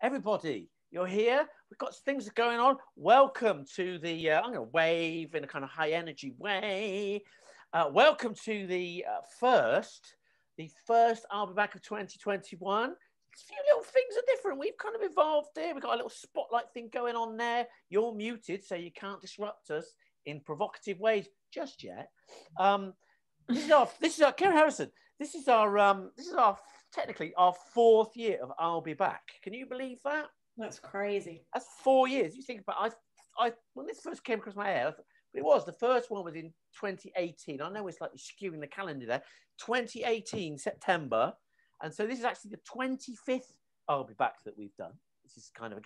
Everybody, you're here. We've got things going on. Welcome to the, I'm going to wave in a kind of high energy way. Welcome to the first album back of 2021. A few little things are different. We've kind of evolved there. We've got a little spotlight thing going on there. You're muted, so you can't disrupt us in provocative ways just yet. This is our Kerry Harrison. This is our technically our 4th year of I'll Be Back. Can you believe that? That's crazy. That's 4 years. You think about I when this first came across my head, it was the first one was in 2018. I know it's like skewing the calendar there. 2018 September, and so this is actually the 25th I'll Be Back that we've done. This is kind of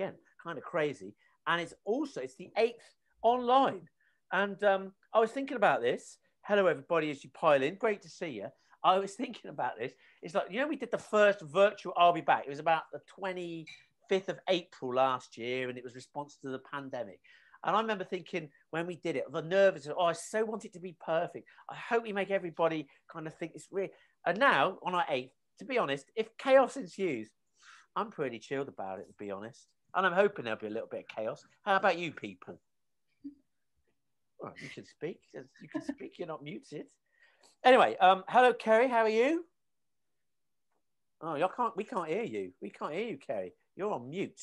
crazy, and it's the 8th online. And I was thinking about this. Hello, everybody, as you pile in. Great to see you. I was thinking about this. It's like, we did the first virtual I'll Be Back. It was about the 25th of April last year, and it was response to the pandemic. And I remember thinking when we did it, the nervous, I so want it to be perfect. I hope we make everybody kind of think it's real. And now, on our 8th, to be honest, if chaos ensues, I'm pretty chilled about it, to be honest. And I'm hoping there'll be a little bit of chaos. How about you people? Well, you can speak. You can speak. You're not muted. Anyway, hello, Kerry. How are you? Oh, we can't hear you. We can't hear you, Kerry. You're on mute.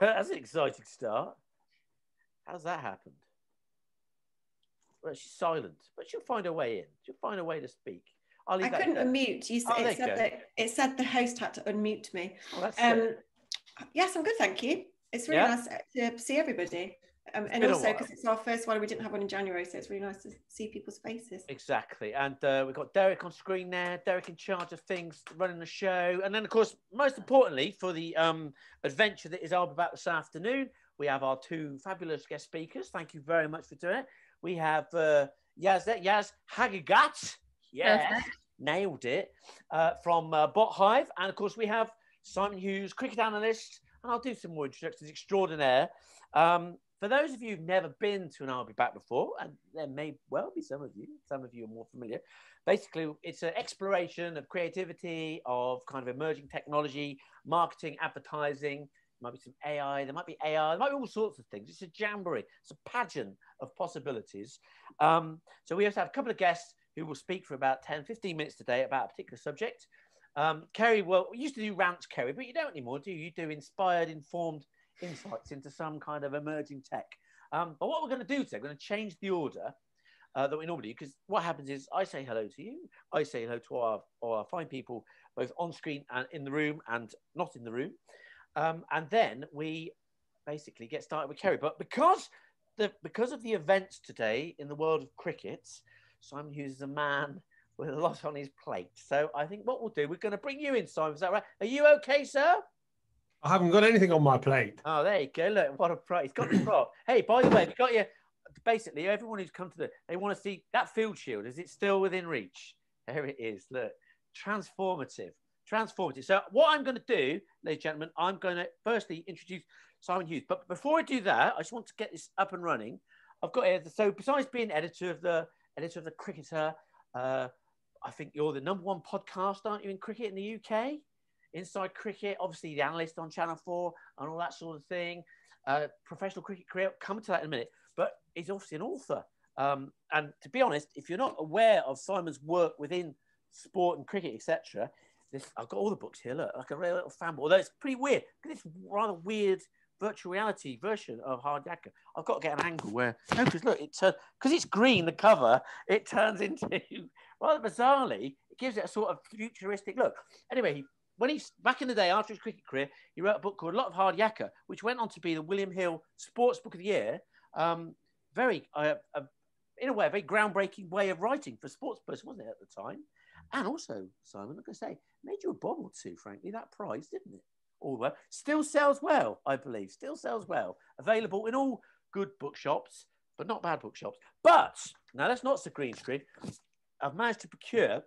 That's an exciting start. How's that happened? Well, she's silent, but she'll find a way in. She'll find a way to speak. I couldn't unmute. It said the host had to unmute me. Oh, that's yes, I'm good, thank you. It's really nice to see everybody. And also because it's our first one, we didn't have one in January, so it's really nice to see people's faces. Exactly. And we've got Derek on screen there. Derek in charge of things, running the show. And then, of course, most importantly, for the adventure that is I'll Be Back this afternoon, we have our 2 fabulous guest speakers. Thank you very much for doing it. We have Yaz Haghighat. Yes, perfect. Nailed it. From Bot Hive. And, of course, we have Simon Hughes, cricket analyst. And I'll do some more introductions extraordinaire. For those of you who've never been to an I'll Be Back before, and there may well be some of you are more familiar. Basically, it's an exploration of creativity, of kind of emerging technology, marketing, advertising. There might be some AI, there might be AR, there might be all sorts of things. It's a jamboree, it's a pageant of possibilities. So we also have a couple of guests who will speak for about 10, 15 minutes today about a particular subject. Kerry, well, we used to do rants, Kerry, but you don't anymore, do you? You do inspired, informed insights into some kind of emerging tech. But what we're going to do today, we're going to change the order that we normally do, because what happens is I say hello to you, I say hello to our fine people, both on screen and in the room and not in the room. And then we basically get started with Kerry. But because of the events today in the world of cricket, Simon Hughes is a man with a lot on his plate. So I think what we'll do, we're going to bring you in, Simon. Is that right? Are you okay, sir? I haven't got anything on my plate. Oh, there you go. Look, what a prize. He's got the prop. Hey, by the way, we got you. Basically, everyone who's come to they want to see that field shield. Is it still within reach? There it is. Look, transformative. So what I'm going to do, ladies and gentlemen, I'm going to firstly introduce Simon Hughes. But before I do that, I just want to get this up and running. I've got here. So besides being editor of the Cricketer, I think you're the #1 podcast, aren't you, in cricket in the UK? Inside Cricket, obviously the analyst on Channel 4 and all that sort of thing. Professional cricket career, come to that in a minute. But he's obviously an author. And to be honest, if you're not aware of Simon's work within sport and cricket, etc., I've got all the books here, look, like a real little fanboy. Although it's pretty weird. Look at this rather weird virtual reality version of Haghighat. I've got to get an angle where, no, because look, because it's green, the cover, it turns into, rather bizarrely, it gives it a sort of futuristic look. Anyway, when he's back in the day after his cricket career, he wrote a book called A Lot of Haghighat, which went on to be the William Hill Sports Book of the Year. In a way, a very groundbreaking way of writing for a sports person, wasn't it, at the time? And also, Simon, I'm going to say, made you a bob or two, frankly, that prize, didn't it? All well. Still sells well, I believe. Still sells well. Available in all good bookshops, but not bad bookshops. But, now that's not the green screen. I've managed to procure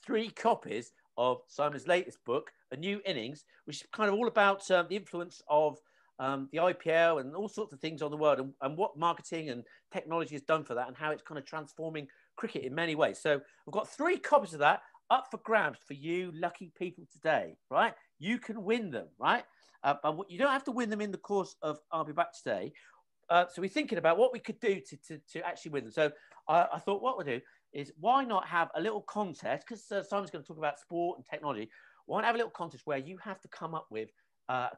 3 copies of Simon's latest book, A New Innings, which is kind of all about the influence of the IPL and all sorts of things on the world and what marketing and technology has done for that and how it's kind of transforming cricket in many ways. So I've got 3 copies of that. up for grabs for you lucky people today, right? You can win them, right? But you don't have to win them in the course of I'll Be Back Today. So we're thinking about what we could do to actually win them. So I thought what we'll do is why not have a little contest, because Simon's going to talk about sport and technology. Why not have a little contest where you have to come up with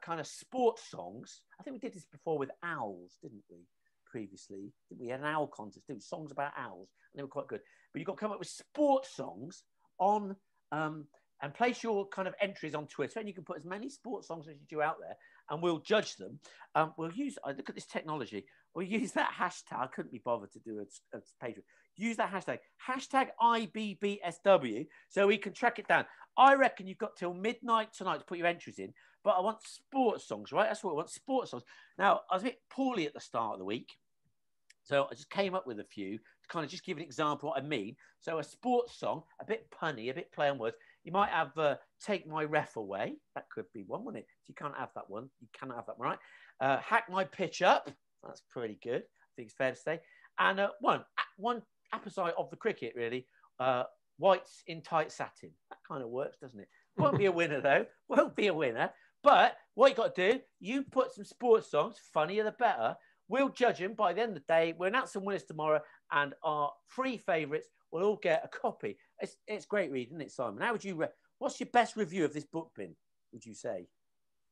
kind of sports songs. I think we did this before with owls, didn't we? Previously, we had an owl contest, did songs about owls, and they were quite good. But you've got to come up with sports songs on and place your kind of entries on Twitter, and you can put as many sports songs as you do out there, and we'll judge them. We'll use, look at this technology. We'll use that hashtag. I couldn't be bothered to do a page. Use that hashtag IBBSW, so we can track it down. I reckon you've got till midnight tonight to put your entries in, but I want sports songs, right? That's what I want, sports songs. Now, I was a bit poorly at the start of the week, so I just came up with a few to kind of just give an example of what I mean. So a sports song, a bit punny, a bit play on words. You might have Take My Ref Away. That could be one, wouldn't it? You can't have that one. You cannot have that one, right? Hack My Pitch Up. That's pretty good. I think it's fair to say. And one opposite of the cricket, really. Whites in Tight Satin. That kind of works, doesn't it? Won't be a winner, though. Won't be a winner. But what you got to do, you put some sports songs, funnier the better. We'll judge them by the end of the day. We'll announce some winners tomorrow, and our 3 favourites will all get a copy. It's great reading, isn't it, Simon? How would you? What's your best review of this book been? Would you say?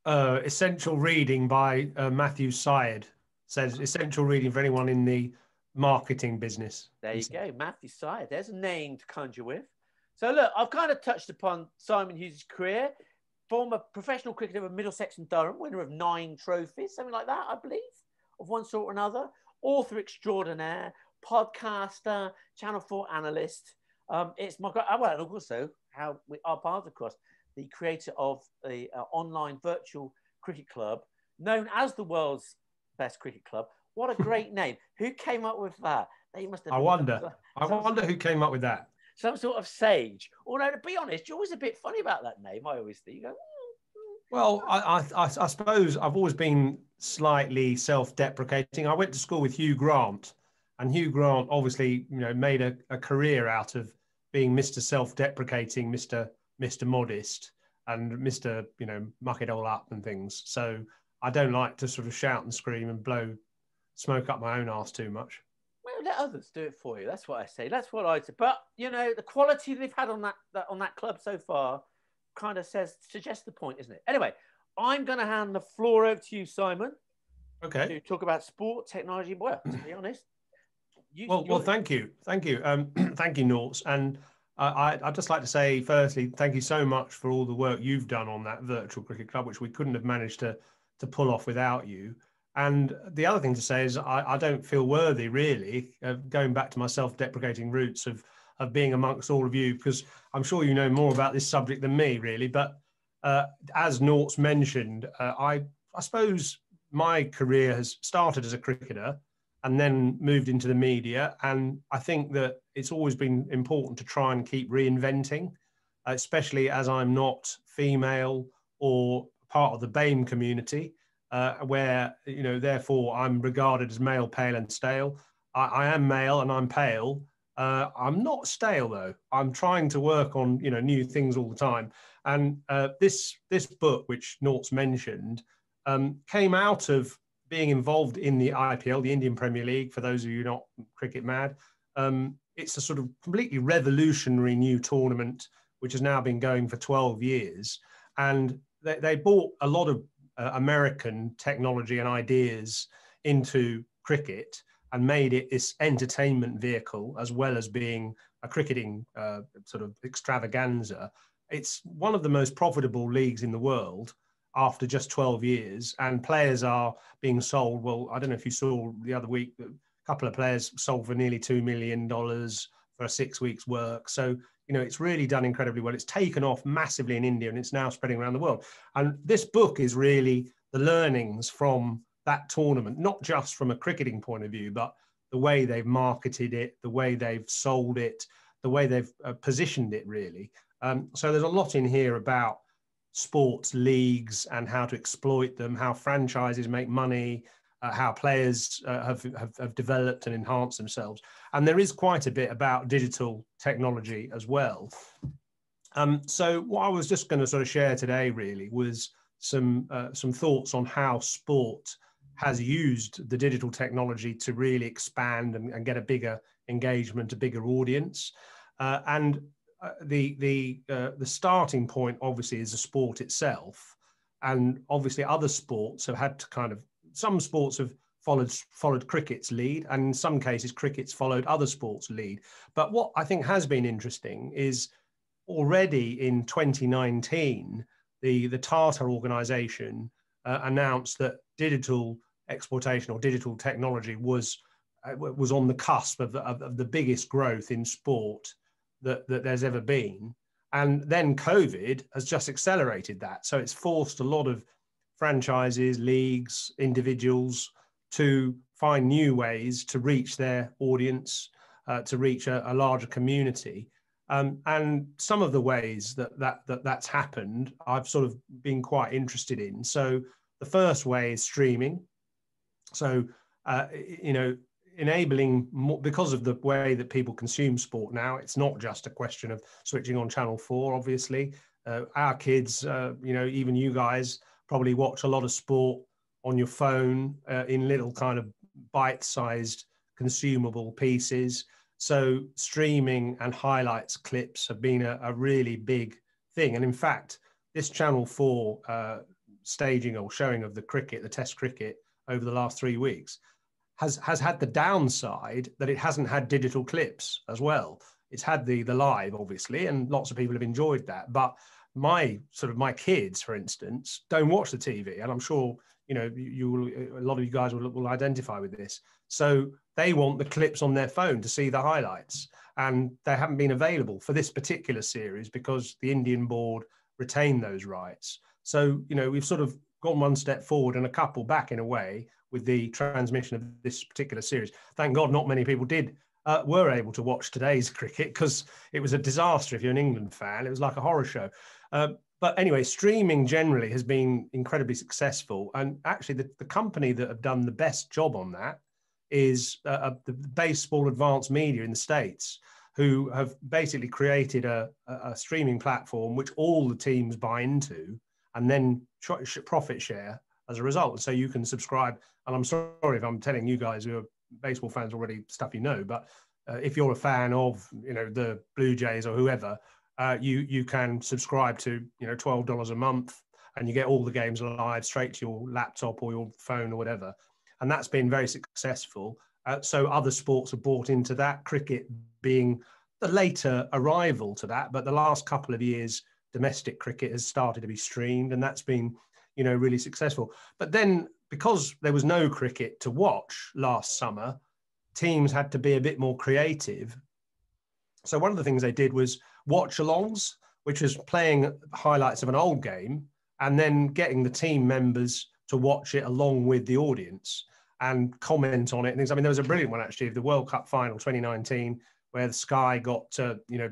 Essential reading by Matthew Syed. Says essential reading for anyone in the marketing business. There you go, Matthew Syed. There's a name to conjure with. So look, I've kind of touched upon Simon Hughes' career. Former professional cricketer of Middlesex and Durham, winner of 9 trophies, something like that, I believe, of one sort or another. Author extraordinaire, podcaster, Channel 4 analyst. It's my well, and also how our paths across, the creator of the online virtual cricket club, known as the world's best cricket club. What a great name! Who came up with that? They must have. I wonder who came up with that. Some sort of sage. Although, to be honest, you're always a bit funny about that name. I always think you go. Well, I suppose I've always been slightly self-deprecating. I went to school with Hugh Grant, and Hugh Grant obviously, made a career out of being Mr. Self-deprecating, Mr. Modest, and Mr. Muck it all up and things. So I don't like to sort of shout and scream and blow smoke up my own arse too much. Well, let others do it for you. That's what I say. That's what I say. But the quality they've had on that club so far kind of suggests the point, isn't it? Anyway, I'm going to hand the floor over to you, Simon. Okay. To talk about sport, technology. Well, to be honest. Well, thank you. Thank you, Norts. And I'd just like to say, firstly, thank you so much for all the work you've done on that virtual cricket club, which we couldn't have managed to pull off without you. And the other thing to say is I don't feel worthy, really, of going back to my self-deprecating roots of being amongst all of you, because I'm sure you know more about this subject than me, really. But as Norts mentioned, I suppose my career has started as a cricketer and then moved into the media. And I think that it's always been important to try and keep reinventing, especially as I'm not female or part of the BAME community, where, therefore I'm regarded as male, pale and stale. I am male and I'm pale. I'm not stale, though. I'm trying to work on, new things all the time. And this book, which Norts mentioned, came out of being involved in the IPL, the Indian Premier League, for those of you not cricket mad. It's a sort of completely revolutionary new tournament, which has now been going for 12 years. And they brought a lot of American technology and ideas into cricket and made it this entertainment vehicle, as well as being a cricketing sort of extravaganza. It's one of the most profitable leagues in the world after just 12 years, and players are being sold. Well, I don't know if you saw the other week, a couple of players sold for nearly $2 million for 6 weeks' work. So, it's really done incredibly well. It's taken off massively in India and it's now spreading around the world. And this book is really the learnings from that tournament, not just from a cricketing point of view, but the way they've marketed it, the way they've sold it, the way they've positioned it, really. So there's a lot in here about sports leagues and how to exploit them, how franchises make money, how players have developed and enhanced themselves. And there is quite a bit about digital technology as well. So what I was just going to sort of share today really was some thoughts on how sport has used the digital technology to really expand and get a bigger engagement, a bigger audience. The starting point obviously is the sport itself. And obviously other sports have had to kind of, some sports have followed cricket's lead, and in some cases cricket's followed other sports' lead. But what I think has been interesting is already in 2019, the Tata organization announced that digital exploitation or digital technology was on the cusp of the biggest growth in sport that there's ever been. And then COVID has just accelerated that. So it's forced a lot of franchises, leagues, individuals to find new ways to reach their audience, to reach a larger community. And some of the ways that's happened, I've sort of been quite interested in. So the first way is streaming. So, enabling more, because of the way that people consume sport now, it's not just a question of switching on Channel 4, obviously. Our kids, even you guys probably watch a lot of sport on your phone in little kind of bite-sized consumable pieces. So streaming and highlights clips have been a really big thing. And in fact, this Channel 4 staging or showing of the cricket, the Test cricket over the last 3 weeks has had the downside that it hasn't had digital clips as well. It's had the live, obviously, and lots of people have enjoyed that. But my kids, for instance, don't watch the TV, and I'm sure a lot of you guys will identify with this. So they want the clips on their phone to see the highlights, and they haven't been available for this particular series because the Indian board retained those rights. So we've sort of gone one step forward and a couple back in a way with the transmission of this particular series. Thank God not many people were able to watch today's cricket, because it was a disaster if you're an England fan. It was like a horror show. But anyway, streaming generally has been incredibly successful. And actually the company that have done the best job on that is the Baseball Advanced Media in the States, who have basically created a streaming platform which all the teams buy into and then profit share as a result. So you can subscribe, and I'm sorry if I'm telling you guys who are baseball fans already stuff but if you're a fan of the Blue Jays or whoever, you can subscribe to $12 a month, and you get all the games live straight to your laptop or your phone or whatever. And that's been very successful. So other sports have bought into that, cricket being the later arrival to that. But the last couple of years, domestic cricket has started to be streamed, and that's been really successful. But then, because there was no cricket to watch last summer, teams had to be a bit more creative. So one of the things they did was watch-alongs, which was playing highlights of an old game and then getting the team members to watch it along with the audience and comment on it and things. I mean, there was a brilliant one actually of the World Cup final 2019, where the Sky got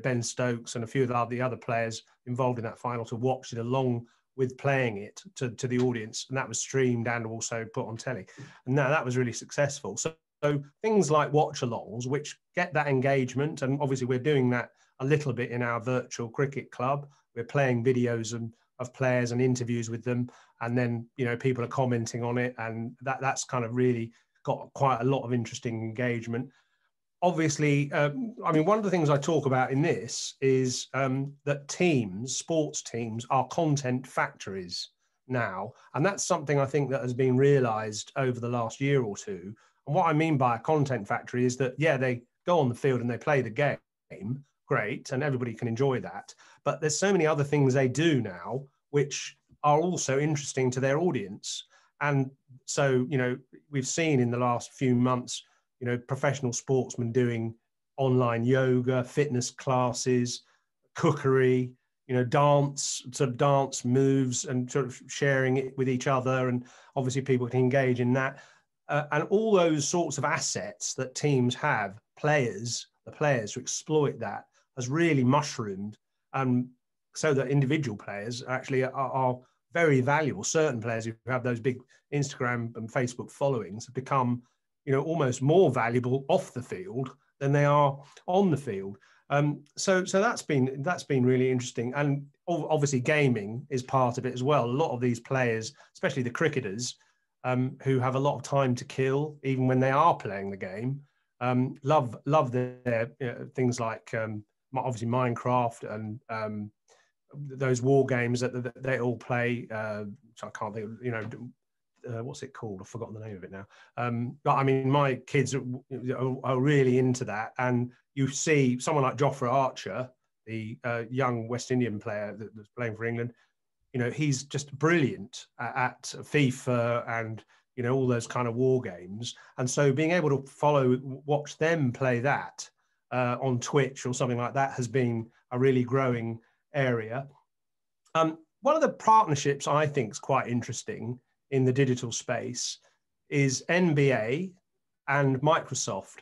Ben Stokes and a few of the other players involved in that final to watch it along with playing it to the audience, and that was streamed and also put on telly. And now that was really successful. So things like watch-alongs, which get that engagement, and obviously we're doing that a little bit in our virtual cricket club. We're playing videos of players and interviews with them, and then people are commenting on it, and that's kind of really got quite a lot of interesting engagement. Obviously, one of the things I talk about in this is that sports teams are content factories now. And that's something I think that has been realized over the last year or two. And what I mean by a content factory is that, yeah, they go on the field and they play the game, great, and everybody can enjoy that. But there's so many other things they do now which are also interesting to their audience. And so, we've seen in the last few months, professional sportsmen doing online yoga, fitness classes, cookery, dance moves and sort of sharing it with each other. And obviously people can engage in that. And all those sorts of assets that teams have, the players to exploit that has really mushroomed. So that individual players actually are very valuable. Certain players who have those big Instagram and Facebook followings have become almost more valuable off the field than they are on the field. So that's been really interesting, and obviously gaming is part of it as well. A lot of these players, especially the cricketers, who have a lot of time to kill, even when they are playing the game, love their things like obviously Minecraft and those war games that they all play. So I can't think of, what's it called? I've forgotten the name of it now. But I mean, my kids are really into that. And you see someone like Jofra Archer, the young West Indian player that's playing for England, he's just brilliant at FIFA and, all those kind of war games. And so being able to watch them play that on Twitch or something like that has been a really growing area. One of the partnerships I think is quite interesting in the digital space is NBA and Microsoft,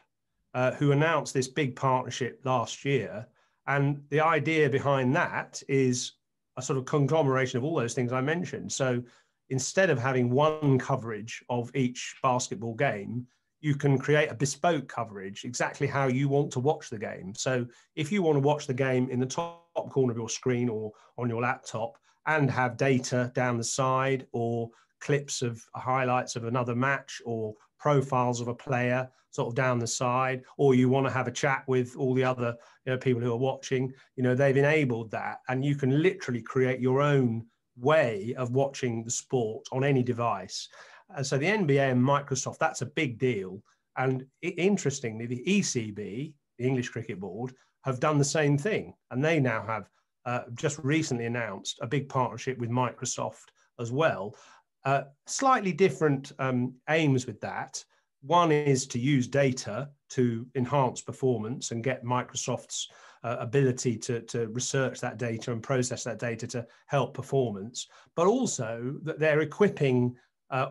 who announced this big partnership last year. And the idea behind that is a sort of conglomeration of all those things I mentioned. So instead of having one coverage of each basketball game, you can create a bespoke coverage exactly how you want to watch the game. So if you want to watch the game in the top corner of your screen or on your laptop and have data down the side or clips of highlights of another match or profiles of a player sort of down the side, or you want to have a chat with all the other people who are watching, they've enabled that, and you can literally create your own way of watching the sport on any device. And so the NBA and Microsoft, that's a big deal. And interestingly, the ECB, the English Cricket Board, have done the same thing. And they now have just recently announced a big partnership with Microsoft as well. Slightly different aims with that. One is to use data to enhance performance and get Microsoft's ability to research that data and process that data to help performance, but also that they're equipping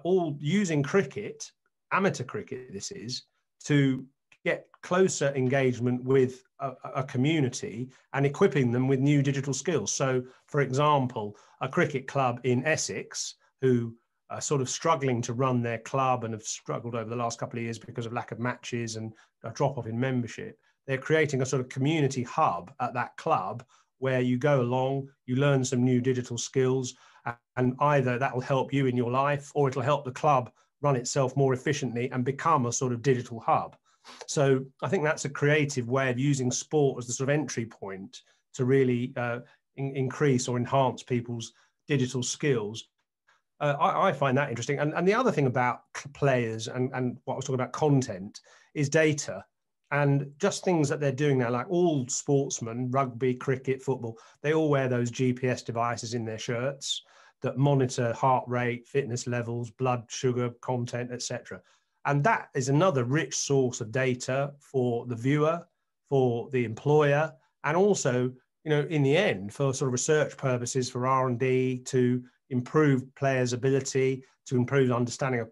all using cricket, amateur cricket this is, to get closer engagement with a community and equipping them with new digital skills. So, for example, a cricket club in Essex who are sort of struggling to run their club and have struggled over the last couple of years because of lack of matches and a drop-off in membership, they're creating a sort of community hub at that club where you go along, you learn some new digital skills, and either that will help you in your life or it'll help the club run itself more efficiently and become a sort of digital hub. So I think that's a creative way of using sport as the sort of entry point to really increase or enhance people's digital skills. I find that interesting. And the other thing about players and what I was talking about content is data and just things that they're doing now, like all sportsmen, rugby, cricket, football, they all wear those GPS devices in their shirts that monitor heart rate, fitness levels, blood sugar content, etc. And that is another rich source of data for the viewer, for the employer, and also, in the end, for sort of research purposes, for R&D, to improve players' ability, to improve understanding of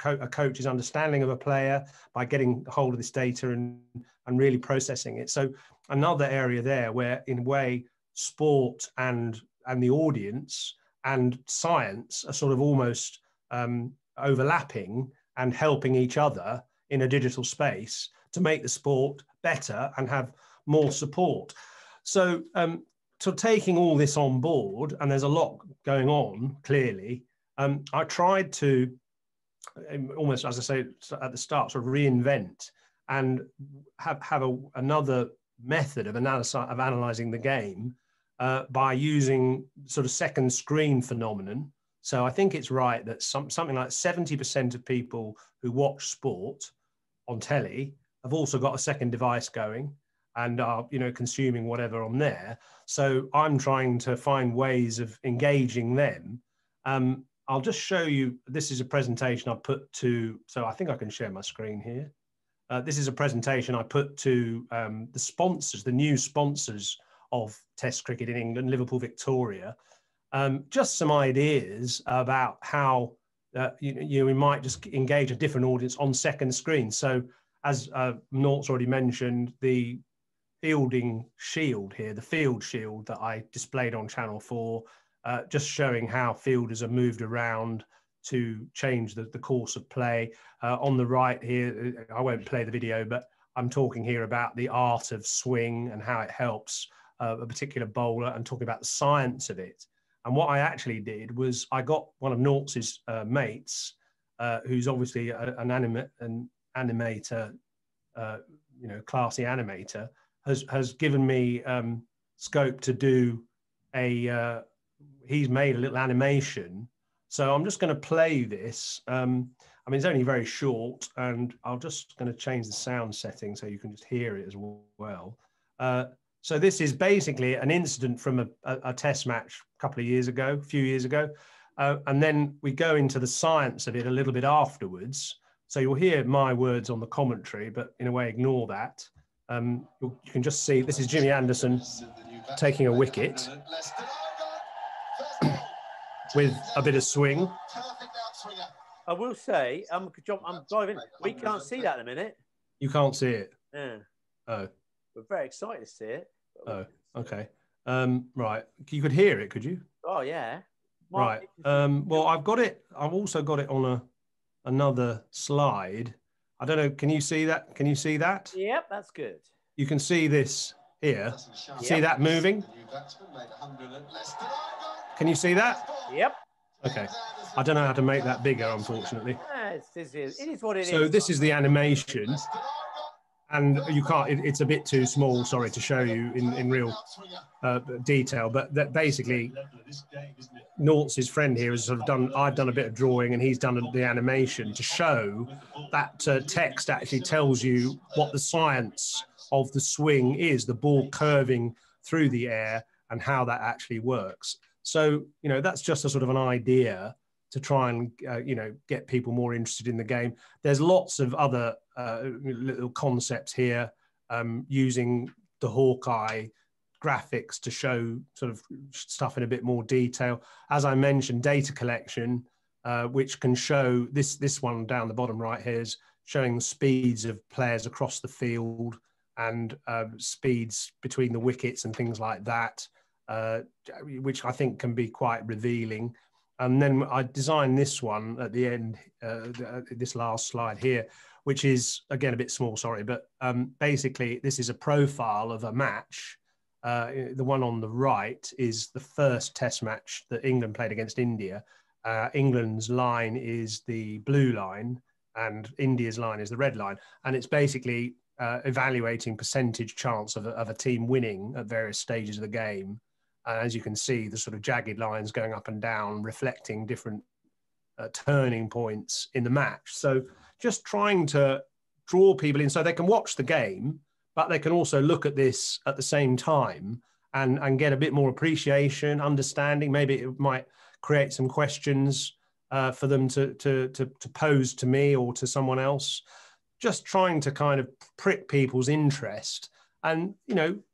a coach's understanding of a player by getting hold of this data and really processing it. So another area there where, in a way, sport and the audience and science are sort of almost overlapping and helping each other in a digital space to make the sport better and have more support. So taking all this on board, and there's a lot going on, clearly, I tried to almost, as I say at the start, sort of reinvent and have another method of analysing the game by using sort of second screen phenomenon. So I think it's right that something like 70% of people who watch sport on telly have also got a second device going and are, consuming whatever on there. So I'm trying to find ways of engaging them. I'll just show you, this is a presentation I put to, so I think I can share my screen here. This is a presentation I put to the sponsors, the new sponsors of Test cricket in England, Liverpool Victoria. Just some ideas about how we might just engage a different audience on second screen. So as Norts already mentioned, the fielding shield here, the field shield that I displayed on Channel 4, just showing how fielders are moved around to change the course of play. On the right here, I won't play the video, but I'm talking here about the art of swing and how it helps a particular bowler, and talking about the science of it. And what I actually did was I got one of Norts' mates, who's obviously an animator, classy animator, has given me scope to do he's made a little animation. So I'm just going to play this. I mean, it's only very short, and I'm just going to change the sound setting so you can just hear it as well. So this is basically an incident from a test match a few years ago. And then we go into the science of it a little bit afterwards. So you'll hear my words on the commentary, but in a way, ignore that. You can just see, this is Jimmy Anderson taking a wicket with a bit of swing. I will say, I'm driving. We can't see that in a minute. You can't see it? Yeah. Oh. We're very excited to see it. Oh, okay. Right. You could hear it, could you? Oh, yeah. Right. Well, I've also got it on another slide. I don't know. Can you see that? Can you see that? Yep, that's good. You can see this here. Yep. See that moving? Can you see that? Yep. Okay. I don't know how to make that bigger, unfortunately. It is what it is. So this is the animation. And you can't, it's a bit too small, sorry, to show you in real detail. But that basically, Norts' friend here has sort of I've done a bit of drawing and he's done the animation to show that text actually tells you what the science of the swing is, the ball curving through the air and how that actually works. So, that's just a sort of an idea to try and, get people more interested in the game. There's lots of other little concepts here, using the Hawkeye graphics to show sort of stuff in a bit more detail. As I mentioned, data collection, which can show this one down the bottom right here is showing the speeds of players across the field and speeds between the wickets and things like that, which I think can be quite revealing. And then I designed this one at the end, this last slide here, which is, again, a bit small, sorry, but basically this is a profile of a match. The one on the right is the first test match that England played against India. England's line is the blue line and India's line is the red line. And it's basically evaluating percentage chance of a team winning at various stages of the game. As you can see, the sort of jagged lines going up and down, reflecting different turning points in the match. So just trying to draw people in so they can watch the game, but they can also look at this at the same time and get a bit more appreciation, understanding. Maybe it might create some questions for them to pose to me or to someone else. Just trying to kind of prick people's interest. And,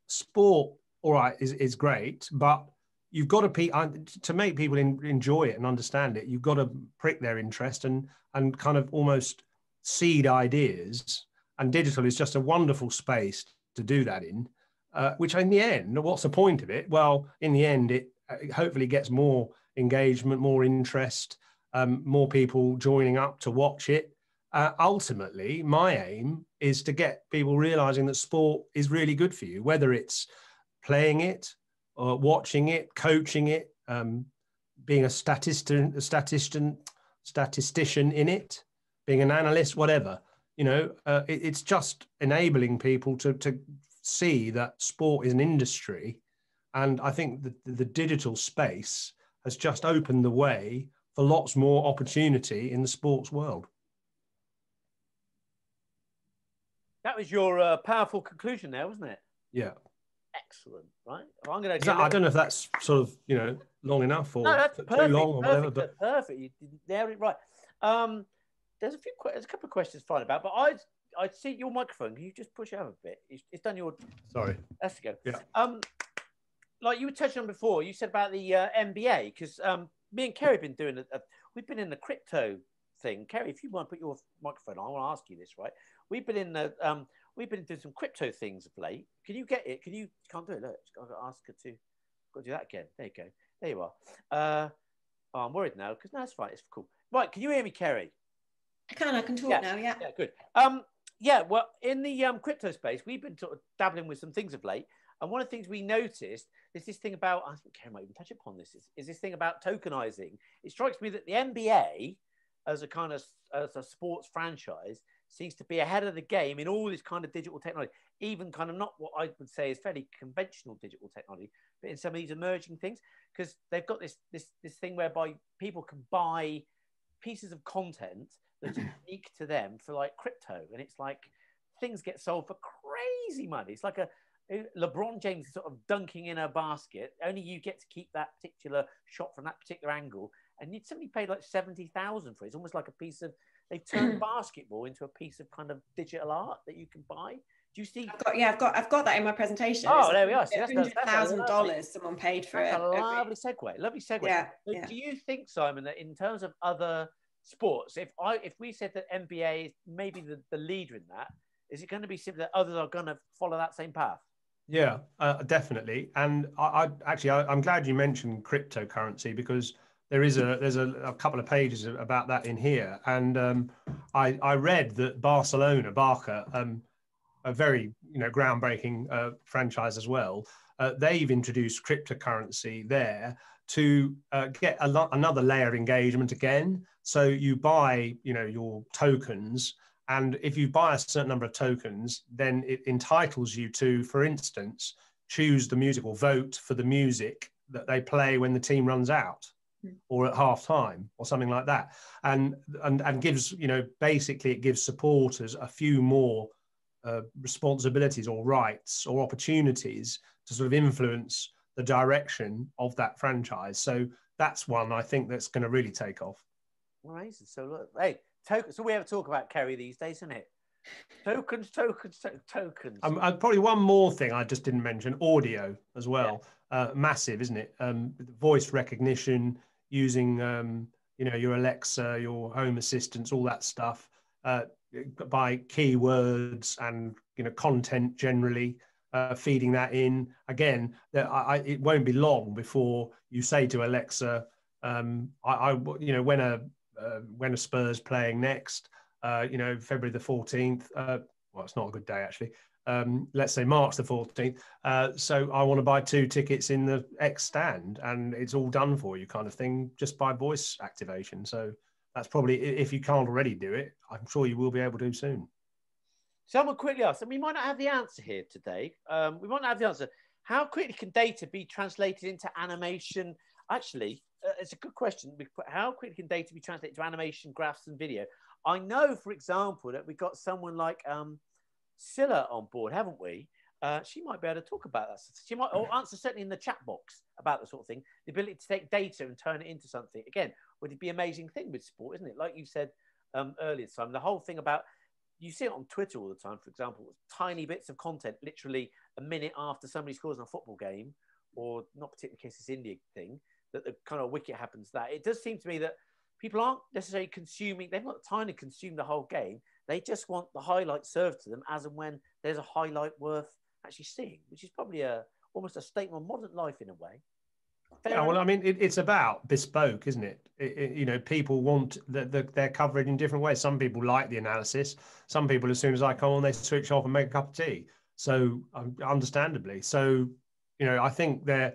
sport, all right, is great, but you've got to make people enjoy it and understand it. You've got to prick their interest and kind of almost seed ideas. And digital is just a wonderful space to do that in, which in the end, what's the point of it? Well, in the end, it hopefully gets more engagement, more interest, more people joining up to watch it. Ultimately, my aim is to get people realizing that sport is really good for you, whether it's playing it, or watching it, coaching it, being a statistician in it, being an analyst, whatever. It's just enabling people to see that sport is an industry, and I think that the digital space has just opened the way for lots more opportunity in the sports world. That was your powerful conclusion there, wasn't it? Yeah. Excellent, right? I'm going to. I don't know if that's sort of long enough or too long or whatever. But perfect, you nailed it right. There's a couple of questions to find about, but I'd see your microphone. Can you just push it over a bit? It's done your. Sorry. That's to go. Yeah. Like you were touching on before, you said about the MBA because me and Kerry have been doing we've been in the crypto thing. Kerry, if you want to put your microphone on, I want to ask you this, right? We've been doing some crypto things of late. Can you get it? Can't do it. Look, I've got to ask her to. Got to do that again. There you go. There you are. I'm worried now because that's fine. It's cool. Right, can you hear me, Kerry? I can talk now. Yeah. Yeah, good. Yeah, well, in the crypto space, we've been sort of dabbling with some things of late. And one of the things we noticed is this thing about, I think Kerry might even touch upon this, is this thing about tokenizing. It strikes me that the NBA, as a kind of as a sports franchise, seems to be ahead of the game in all this kind of digital technology, even kind of not what I would say is fairly conventional digital technology, but in some of these emerging things, because they've got this thing whereby people can buy pieces of content that's unique to them for like crypto, and it's like things get sold for crazy money. It's like a LeBron James sort of dunking in a basket. Only you get to keep that particular shot from that particular angle, and you'd suddenly paid like 70,000 for it. It's almost like a piece of, they've turned basketball into a piece of kind of digital art that you can buy. Do you see? I've got that in my presentation. Oh, there we are. See, $100,000 someone paid for it. That's a lovely segue. Lovely segue. Yeah, so yeah. Do you think, Simon, that in terms of other sports, if we said that NBA is maybe the leader in that, is it going to be simply that others are going to follow that same path? Yeah, definitely. And I'm glad you mentioned cryptocurrency, because there's a couple of pages about that in here. And I read that Barca, a very groundbreaking franchise as well, they've introduced cryptocurrency there to get another layer of engagement again. So you buy your tokens, and if you buy a certain number of tokens, then it entitles you to, for instance, choose the music or vote for the music that they play when the team runs out or at half time or something like that. And gives, basically it gives supporters a few more responsibilities or rights or opportunities to sort of influence the direction of that franchise. So that's one I think that's going to really take off. Amazing. So look, hey, so we have a talk about Kerry these days, isn't it? Tokens. Probably one more thing I just didn't mention: audio as well. Yeah. Massive, isn't it? Voice recognition, using your Alexa, your Home Assistants, all that stuff, by keywords and content generally, feeding that in. Again, it won't be long before you say to Alexa, when a Spurs playing next, February the 14th. Well, it's not a good day actually. Let's say March the 14th. So I want to buy 2 tickets in the X stand, and it's all done for you, kind of thing, just by voice activation. So that's probably, if you can't already do it, I'm sure you will be able to soon. Someone quickly asked, and we might not have the answer here today. We might not have the answer. How quickly can data be translated into animation? Actually, it's a good question. How quickly can data be translated to animation, graphs, and video? I know, for example, that we've got someone like Scylla on board, haven't we? She might be able to talk about that. She might answer certainly in the chat box about the sort of thing. The ability to take data and turn it into something. Again, would be an amazing thing with sport, isn't it? Like you said earlier, Simon, the whole thing about, you see it on Twitter all the time, for example, tiny bits of content, literally a minute after somebody scores in a football game, or not particularly case this India thing, that the kind of wicket happens. That it does seem to me that people aren't necessarily consuming, they've not time to consume the whole game. They just want the highlight served to them as and when there's a highlight worth actually seeing, which is probably almost a statement of modern life in a way. Yeah, well, I mean, it's about bespoke, isn't it? People want their coverage in different ways. Some people like the analysis. Some people, as soon as I come on, they switch off and make a cup of tea. So, understandably. So, I think the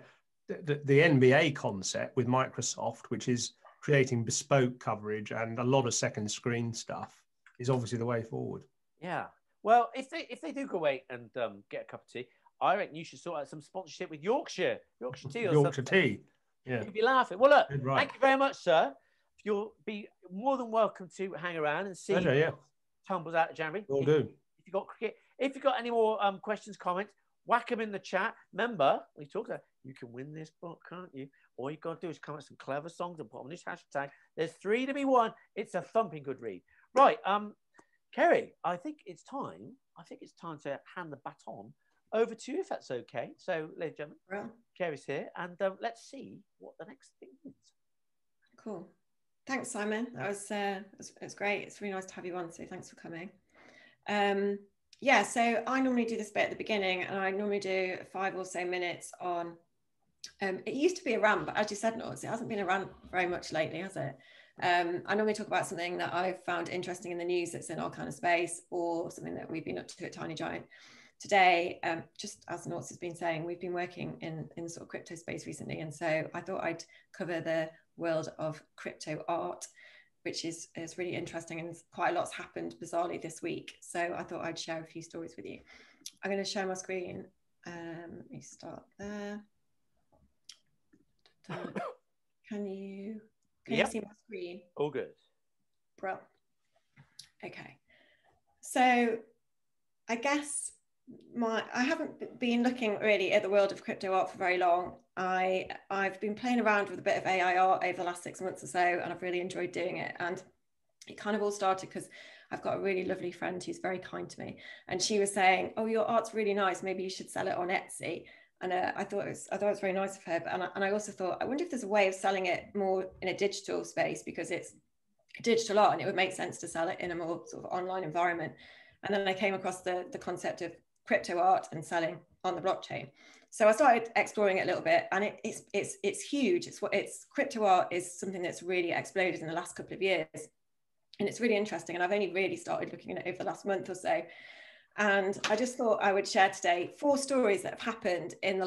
NBA concept with Microsoft, which is creating bespoke coverage and a lot of second screen stuff, is obviously the way forward. Yeah. Well, if they do go away and get a cup of tea, I reckon you should sort out some sponsorship with Yorkshire tea. Yorkshire tea. Yeah. You'd be laughing. Well, look, right. Thank you very much, sir. You'll be more than welcome to hang around and see what tumbles out of January. Will do. If you've got any more questions, comments, whack them in the chat. Remember, we talked about, you can win this book, can't you? All you've got to do is come up with some clever songs and put on this hashtag. There's 3 to be won. It's a thumping good read. Right, Kerry, I think it's time to hand the baton over to you, if that's okay. So, ladies and gentlemen, Kerry's here, and let's see what the next thing is. Cool. Thanks, Simon. That was great. It's really nice to have you on, so thanks for coming. So I normally do this bit at the beginning, and I normally do 5 or so minutes on, it used to be a rant, but as you said, Norts, it hasn't been a rant very much lately, has it? I normally talk about something that I've found interesting in the news that's in our kind of space, or something that we've been up to at Tiny Giant. Today, just as Norts has been saying, we've been working in the sort of crypto space recently, and so I thought I'd cover the world of crypto art, which is really interesting, and quite a lot's happened bizarrely this week. So I thought I'd share a few stories with you. I'm going to share my screen. Let me start there. Can you see my screen? All good. Bro. Okay. So I guess I haven't been looking really at the world of crypto art for very long. I've been playing around with a bit of AI art over the last 6 months or so, and I've really enjoyed doing it. And it kind of all started because I've got a really lovely friend who's very kind to me, and she was saying, "Oh, your art's really nice. Maybe you should sell it on Etsy." And I thought it was very nice of her. And I also thought, I wonder if there's a way of selling it more in a digital space, because it's digital art and it would make sense to sell it in a more sort of online environment. And then I came across the concept of crypto art and selling on the blockchain. So I started exploring it a little bit, and it's huge. It's crypto art is something that's really exploded in the last couple of years, and it's really interesting. And I've only really started looking at it over the last month or so. And I just thought I would share today 4 stories that have happened in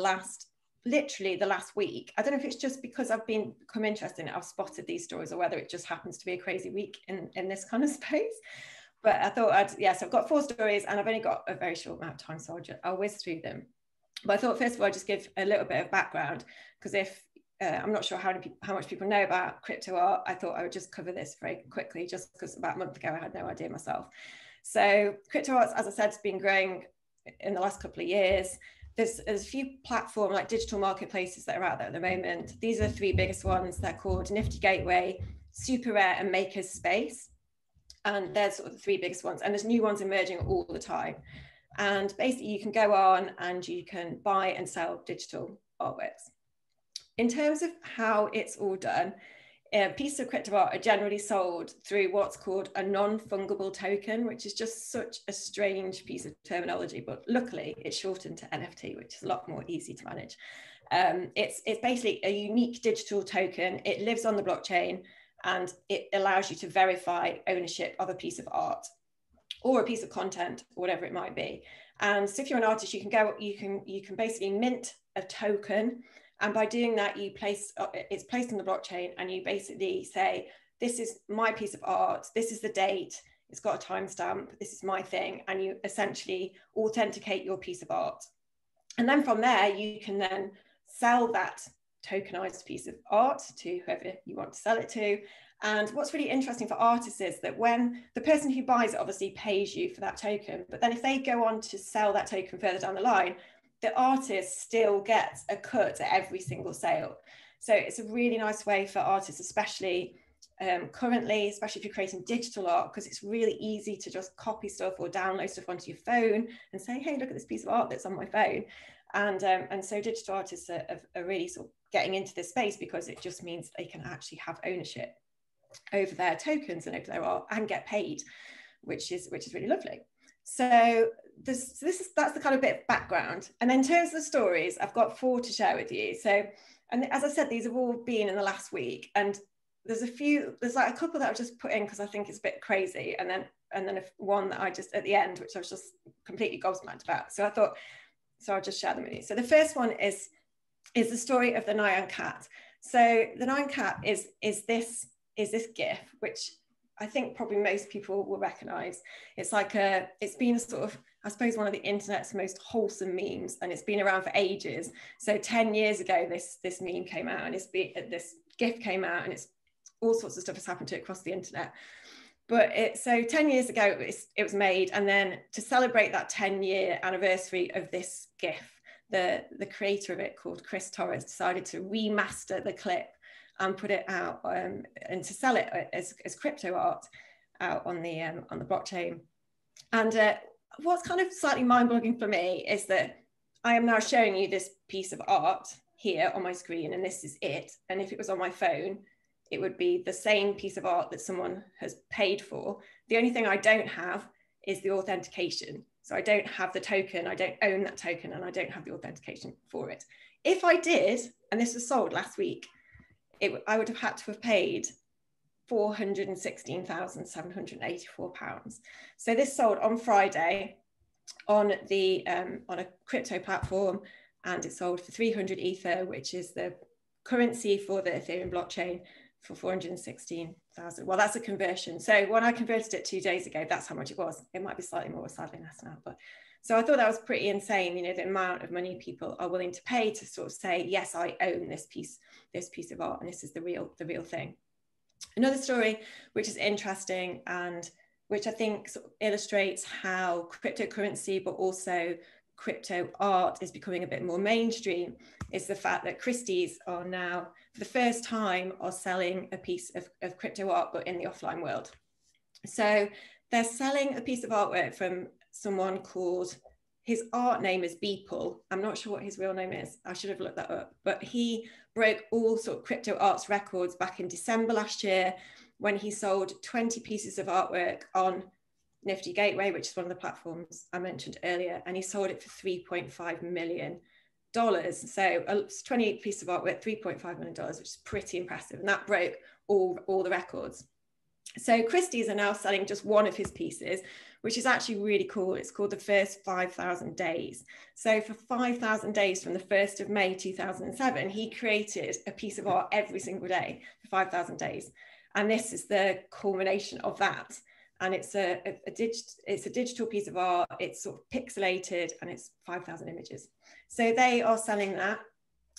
literally the last week. I don't know if it's just because I've become interested in it, I've spotted these stories, or whether it just happens to be a crazy week in this kind of space. But I thought so I've got 4 stories, and I've only got a very short amount of time, so I'll whiz through them. But I thought, first of all, I'd just give a little bit of background, because if I'm not sure how much people know about crypto art, I thought I would just cover this very quickly, just because about a month ago I had no idea myself. So crypto arts, as I said, has been growing in the last couple of years. There's a few platforms like digital marketplaces that are out there at the moment. These are the 3 biggest ones. They're called Nifty Gateway, Super Rare, and Maker's Space. And they're sort of the 3 biggest ones. And there's new ones emerging all the time. And basically you can go on and you can buy and sell digital artworks. In terms of how it's all done, pieces of crypto art are generally sold through what's called a non-fungible token, which is just such a strange piece of terminology, but luckily it's shortened to NFT, which is a lot more easy to manage. It's basically a unique digital token. It lives on the blockchain, and it allows you to verify ownership of a piece of art or a piece of content, or whatever it might be. And so if you're an artist, you can basically mint a token. And by doing that, it's placed on the blockchain, and you basically say, this is my piece of art, this is the date, it's got a timestamp, this is my thing, and you essentially authenticate your piece of art. And then from there, you can then sell that tokenized piece of art to whoever you want to sell it to. And what's really interesting for artists is that when the person who buys it obviously pays you for that token, but then if they go on to sell that token further down the line, the artist still gets a cut at every single sale. So it's a really nice way for artists, especially currently, especially if you're creating digital art, because it's really easy to just copy stuff or download stuff onto your phone and say, hey, look at this piece of art that's on my phone. And so digital artists are really sort of getting into this space, because it just means they can actually have ownership over their tokens and over their art and get paid, which is really lovely. So that's the kind of bit of background. And then in terms of the stories, I've got 4 to share with you. So, and as I said, these have all been in the last week, and there's like a couple that I've just put in because I think it's a bit crazy, and then one that I just at the end, which I was just completely gobsmacked about. So I'll just share them with you. So the first one is the story of the Nyan cat. So the Nyan cat is this GIF, which I think probably most people will recognize. It's been a sort of, I suppose, one of the internet's most wholesome memes, and it's been around for ages. So 10 years ago, this meme came out, and this GIF came out, and it's all sorts of stuff has happened to it across the internet. But so 10 years ago, it was made, and then to celebrate that 10-year anniversary of this GIF, the creator of it, called Thurs, decided to remaster the clip and put it out and to sell it as crypto art out on the blockchain. And what's kind of slightly mind-boggling for me is that I am now showing you this piece of art here on my screen, and this is it. And if it was on my phone, it would be the same piece of art that someone has paid for. The only thing I don't have is the authentication. So I don't have the token, I don't own that token, and I don't have the authentication for it. If I did, and this was sold last week, I would have had to have paid £416,784. So this sold on Friday on a crypto platform, and it sold for 300 Ether, which is the currency for the Ethereum blockchain, for 416,000. Well, that's a conversion. So when I converted it 2 days ago, that's how much it was. It might be slightly more, sadly less now, but so I thought that was pretty insane, you know, the amount of money people are willing to pay to sort of say, yes, I own this piece of art, and this is the real thing. Another story which is interesting and which I think sort of illustrates how cryptocurrency, but also crypto art, is becoming a bit more mainstream, is the fact that Christie's are now, for the first time, are selling a piece of crypto art, but in the offline world. So they're selling a piece of artwork from someone called, his art name is Beeple. I'm not sure what his real name is. I should have looked that up. But he broke all sort of crypto arts records back in December last year when he sold 20 pieces of artwork on Nifty Gateway, which is one of the platforms I mentioned earlier. And he sold it for $3.5 million. So 28 pieces of artwork, $3.5 million, which is pretty impressive. And that broke all the records. So Christie's are now selling just one of his pieces, which is actually really cool. It's called The First 5,000 Days. So for 5,000 days from the 1st of May 2007, he created a piece of art every single day for 5,000 days. And this is the culmination of that. And it's a digital piece of art. It's sort of pixelated, and it's 5,000 images. So they are selling that.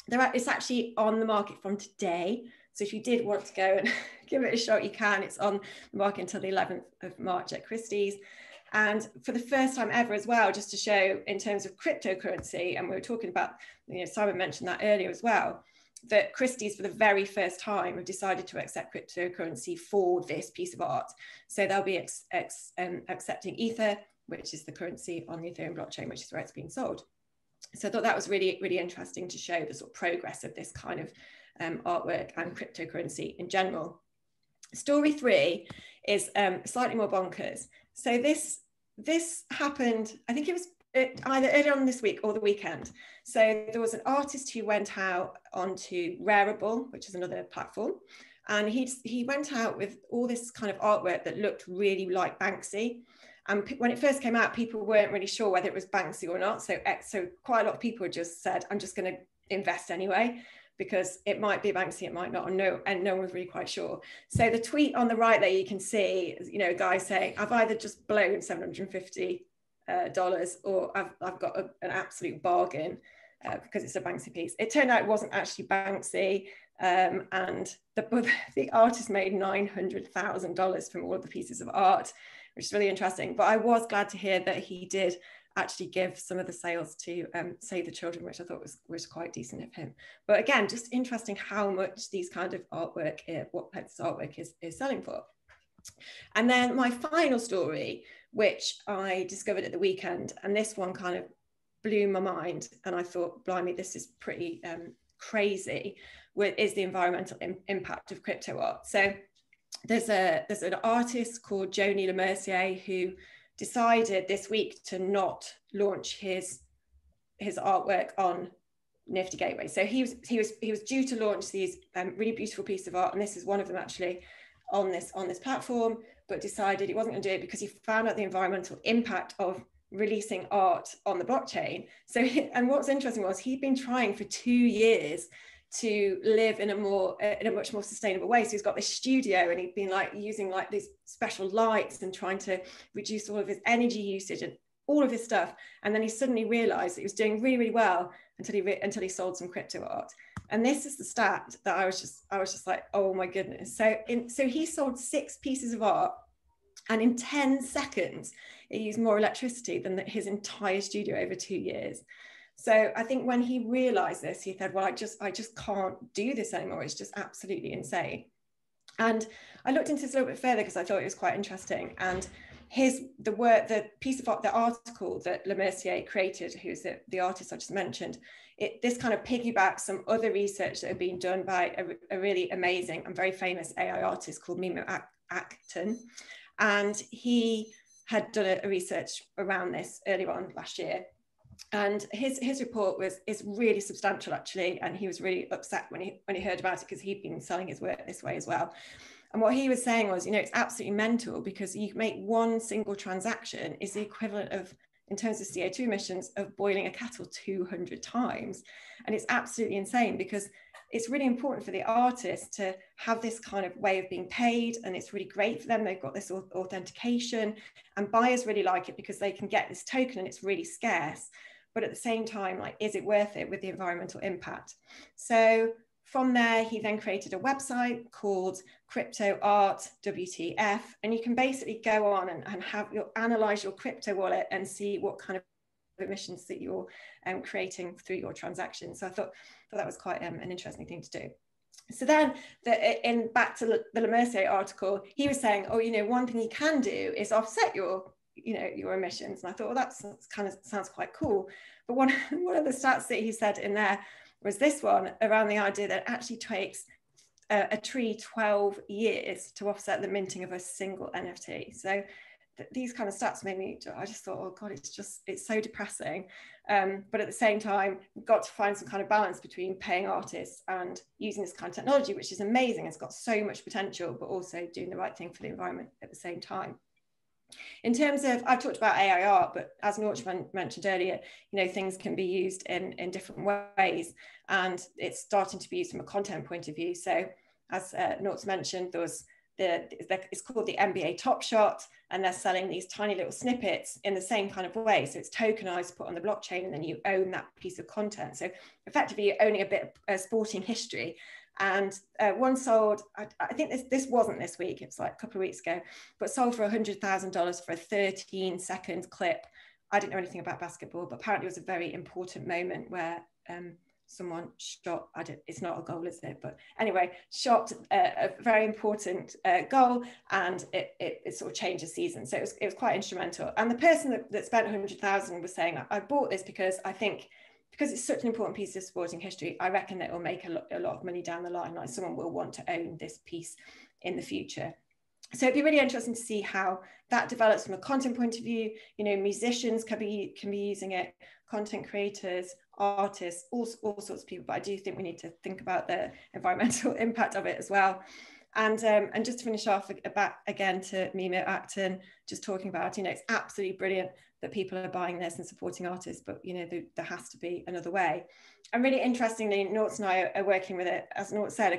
It's actually on the market from today. So if you did want to go and give it a shot, you can. It's on the market until the 11th of March at Christie's. And for the first time ever as well, just to show in terms of cryptocurrency, and we were talking about, you know, Simon mentioned that earlier as well, that Christie's for the very first time have decided to accept cryptocurrency for this piece of art. So they'll be accepting Ether, which is the currency on the Ethereum blockchain, which is where it's being sold. So I thought that was really, really interesting to show the sort of progress of this kind of artwork and cryptocurrency in general. Story 3 is slightly more bonkers. So this happened, I think it was either early on this week or the weekend. So there was an artist who went out onto Rarible, which is another platform, and he went out with all this kind of artwork that looked really like Banksy. And when it first came out, people weren't really sure whether it was Banksy or not. So quite a lot of people just said, I'm just going to invest anyway, because it might be Banksy, it might not, and no one was really quite sure. So the tweet on the right there, you can see, you know, a guy saying, I've either just blown $750 or I've got an absolute bargain because it's a Banksy piece. It turned out it wasn't actually Banksy, and the artist made $900,000 from all of the pieces of art, which is really interesting. But I was glad to hear that he did actually give some of the sales to Save the Children, which I thought was quite decent of him. But again, just interesting how much these kind of artwork, what this artwork is selling for. And then my final story, which I discovered at the weekend, and this one kind of blew my mind, and I thought, blimey, this is pretty crazy, is the environmental impact of crypto art. So there's an artist called Joni Lemercier who decided this week to not launch his artwork on Nifty Gateway. So he was due to launch these really beautiful pieces of art, and this is one of them actually on this platform, but decided he wasn't going to do it because he found out the environmental impact of releasing art on the blockchain. So and what's interesting was he'd been trying for 2 years to live in a much more sustainable way. So he's got this studio, and he'd been like using like these special lights and trying to reduce all of his energy usage and all of his stuff. And then he suddenly realized that he was doing really, really well until he sold some crypto art. And this is the stat that I was just like, oh my goodness. So he sold 6 pieces of art, and in 10 seconds it used more electricity than his entire studio over 2 years. So I think when he realized this, he said, well, I just can't do this anymore. It's just absolutely insane. And I looked into this a little bit further because I thought it was quite interesting. And the piece of art, the article that Lemercier created, who's the artist I just mentioned, this kind of piggybacks some other research that had been done by a really amazing and very famous AI artist called Mimo Acton. And he had done a research around this earlier on last year. And his report is really substantial, actually, and he was really upset when he heard about it, because he'd been selling his work this way as well. And what he was saying was, it's absolutely mental, because you make one single transaction is the equivalent of, in terms of CO2 emissions, of boiling a kettle 200 times. And it's absolutely insane, because it's really important for the artist to have this kind of way of being paid, and it's really great for them. They've got this authentication, and buyers really like it because they can get this token and it's really scarce. But at the same time, like, is it worth it with the environmental impact? So from there, he then created a website called Crypto Art WTF, and you can basically go on and analyze your crypto wallet and see what kind of emissions that you're creating through your transactions. So I thought that was quite an interesting thing to do. So then, back to the Le Mercier article, he was saying, one thing you can do is offset your emissions. And I thought, well, that kind of sounds quite cool. But one of the stats that he said in there was this one, around the idea that it actually takes a tree 12 years to offset the minting of a single NFT. So these kind of stats made me, I just thought, oh God, it's so depressing. But at the same time, we've got to find some kind of balance between paying artists and using this kind of technology, which is amazing. It's got so much potential, but also doing the right thing for the environment at the same time. In terms of, I've talked about AI art, but as Norts mentioned earlier, things can be used in different ways, and it's starting to be used from a content point of view. So as Norts mentioned, there was it's called the NBA Top Shot, and they're selling these tiny little snippets in the same kind of way. So it's tokenized, put on the blockchain, and then you own that piece of content. So effectively, you're owning a bit of sporting history. And one sold, I think this wasn't this week, it's like a couple of weeks ago, but sold for $100,000 for a 13-second clip. I didn't know anything about basketball, but apparently it was a very important moment where someone shot, it's not a goal, is it? But anyway, shot a very important goal, and it sort of changed the season. So it was quite instrumental. And the person that spent $100,000 was saying, I bought this because I think, because it's such an important piece of sporting history, I reckon that it will make a lot of money down the line. Like, someone will want to own this piece in the future. So it'd be really interesting to see how that develops from a content point of view. Musicians can be using it, content creators, artists, all sorts of people. But I do think we need to think about the environmental impact of it as well. And just to finish off again to Mimo Acton, just talking about, it's absolutely brilliant that people are buying this and supporting artists, but there has to be another way. And really interestingly, Norts and I are working with it, as Norts said,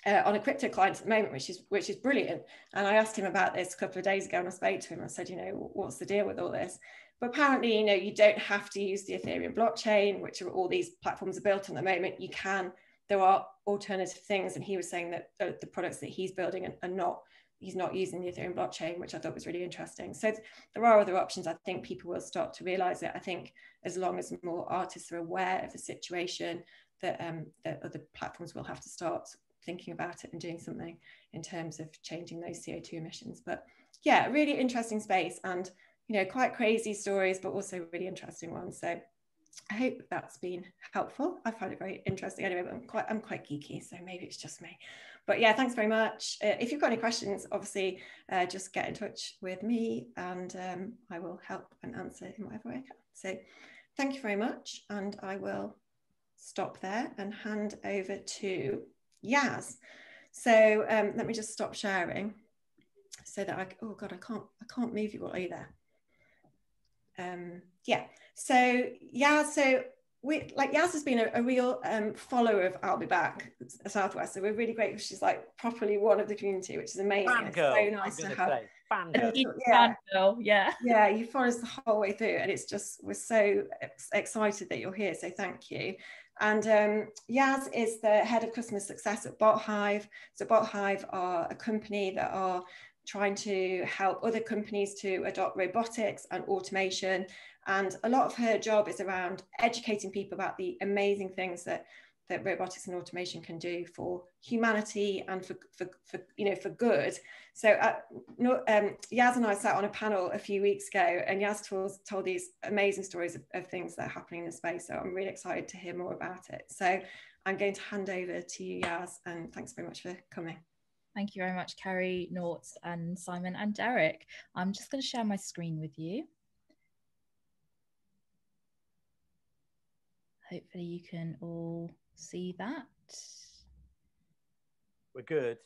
on a crypto client at the moment, which is brilliant. And I asked him about this a couple of days ago, and I spoke to him. I said, what's the deal with all this? But apparently, you don't have to use the Ethereum blockchain, which are all these platforms are built on at the moment. There are alternative things. And he was saying that the products that he's building he's not using the Ethereum blockchain, which I thought was really interesting. So there are other options. I think people will start to realize it. I think as long as more artists are aware of the situation, that other platforms will have to start thinking about it and doing something in terms of changing those CO2 emissions. But yeah, really interesting space, and quite crazy stories, but also really interesting ones. So I hope that's been helpful. I find it very interesting anyway, but I'm quite geeky, so maybe it's just me. But yeah, thanks very much. If you've got any questions, obviously just get in touch with me, and I will help and answer in whatever way I can. So thank you very much, and I will stop there and hand over to Yaz. So let me just stop sharing so that I can't move you all either. Yeah, so Yaz, Yaz has been a real follower of I'll Be Back Southwest, so we're really grateful. She's like properly one of the community, which is amazing. It's so nice to have. Fangirl, yeah, you followed us the whole way through, and we're so excited that you're here. So thank you. And Yaz is the head of customer success at BotHive. So BotHive are a company that are trying to help other companies to adopt robotics and automation. And a lot of her job is around educating people about the amazing things that robotics and automation can do for humanity and for good. So Yaz and I sat on a panel a few weeks ago, and Yaz told these amazing stories of things that are happening in the space. So I'm really excited to hear more about it. So I'm going to hand over to you, Yaz, and thanks very much for coming. Thank you very much, Kerry, Norts, and Simon and Derek. I'm just going to share my screen with you. Hopefully you can all see that. We're good.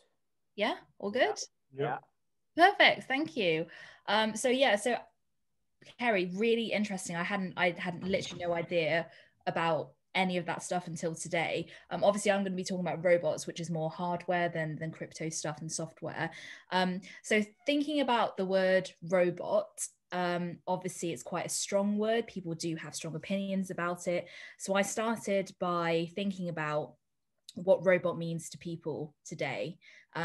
Yeah, all good? Yeah. Perfect, thank you. So Kerry, really interesting. I hadn't literally no idea about any of that stuff until today. Obviously, I'm going to be talking about robots, which is more hardware than crypto stuff and software. So thinking about the word robot, obviously it's quite a strong word. People do have strong opinions about it. So I started by thinking about what robot means to people today.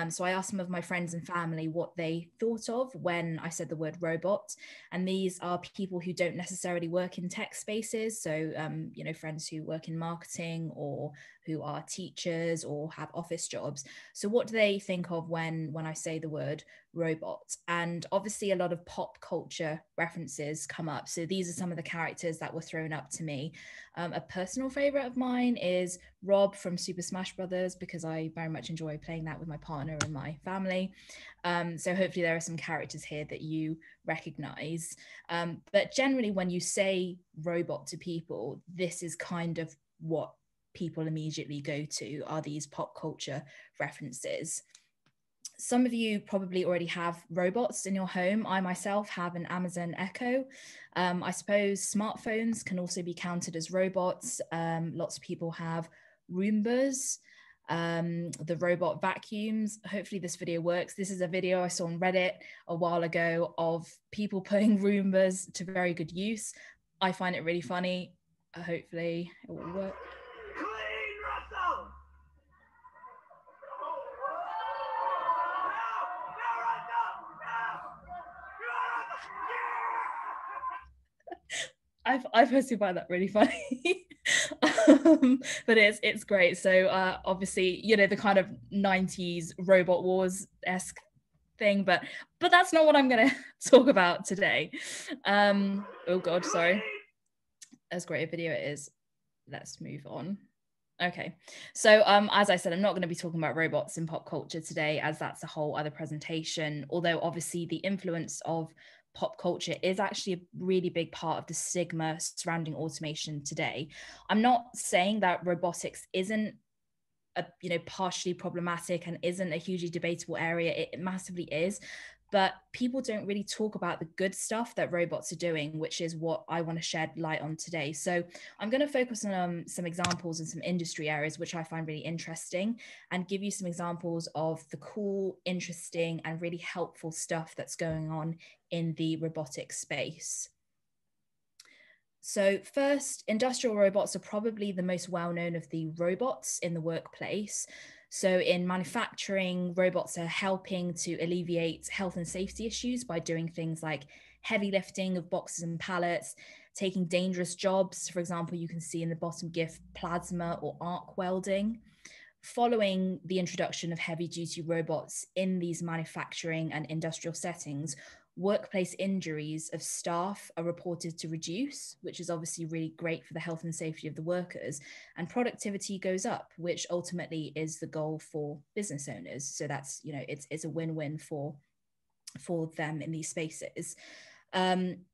So I asked some of my friends and family what they thought of when I said the word robot. And these are people who don't necessarily work in tech spaces. So, friends who work in marketing or who are teachers or have office jobs. So what do they think of when I say the word robot? And obviously a lot of pop culture references come up. So these are some of the characters that were thrown up to me. A personal favorite of mine is Rob from Super Smash Brothers, because I very much enjoy playing that with my partner and my family. So hopefully there are some characters here that you recognize. But generally when you say robot to people, this is kind of what people immediately go to, are these pop culture references. Some of you probably already have robots in your home. I myself have an Amazon Echo. I suppose smartphones can also be counted as robots. Lots of people have Roombas, the robot vacuums. Hopefully this video works. This is a video I saw on Reddit a while ago of people putting Roombas to very good use. I find it really funny. Hopefully it will work. I personally find that really funny. But it's great. So obviously, the kind of 90s robot wars-esque thing, but that's not what I'm going to talk about today. Oh God, sorry. As great a video it is, let's move on. Okay, so as I said, I'm not going to be talking about robots in pop culture today, as that's a whole other presentation, although obviously the influence of pop culture is actually a really big part of the stigma surrounding automation today. I'm not saying that robotics isn't partially problematic and isn't a hugely debatable area. It massively is, but people don't really talk about the good stuff that robots are doing, which is what I want to shed light on today. So I'm going to focus on some examples in some industry areas which I find really interesting, and give you some examples of the cool, interesting, and really helpful stuff that's going on in the robotics space. So first, industrial robots are probably the most well-known of the robots in the workplace. So in manufacturing, robots are helping to alleviate health and safety issues by doing things like heavy lifting of boxes and pallets, taking dangerous jobs. For example, you can see in the bottom GIF, plasma or arc welding. Following the introduction of heavy-duty robots in these manufacturing and industrial settings, workplace injuries of staff are reported to reduce, which is obviously really great for the health and safety of the workers, and productivity goes up, which ultimately is the goal for business owners. So that's, it's a win-win for them in these spaces.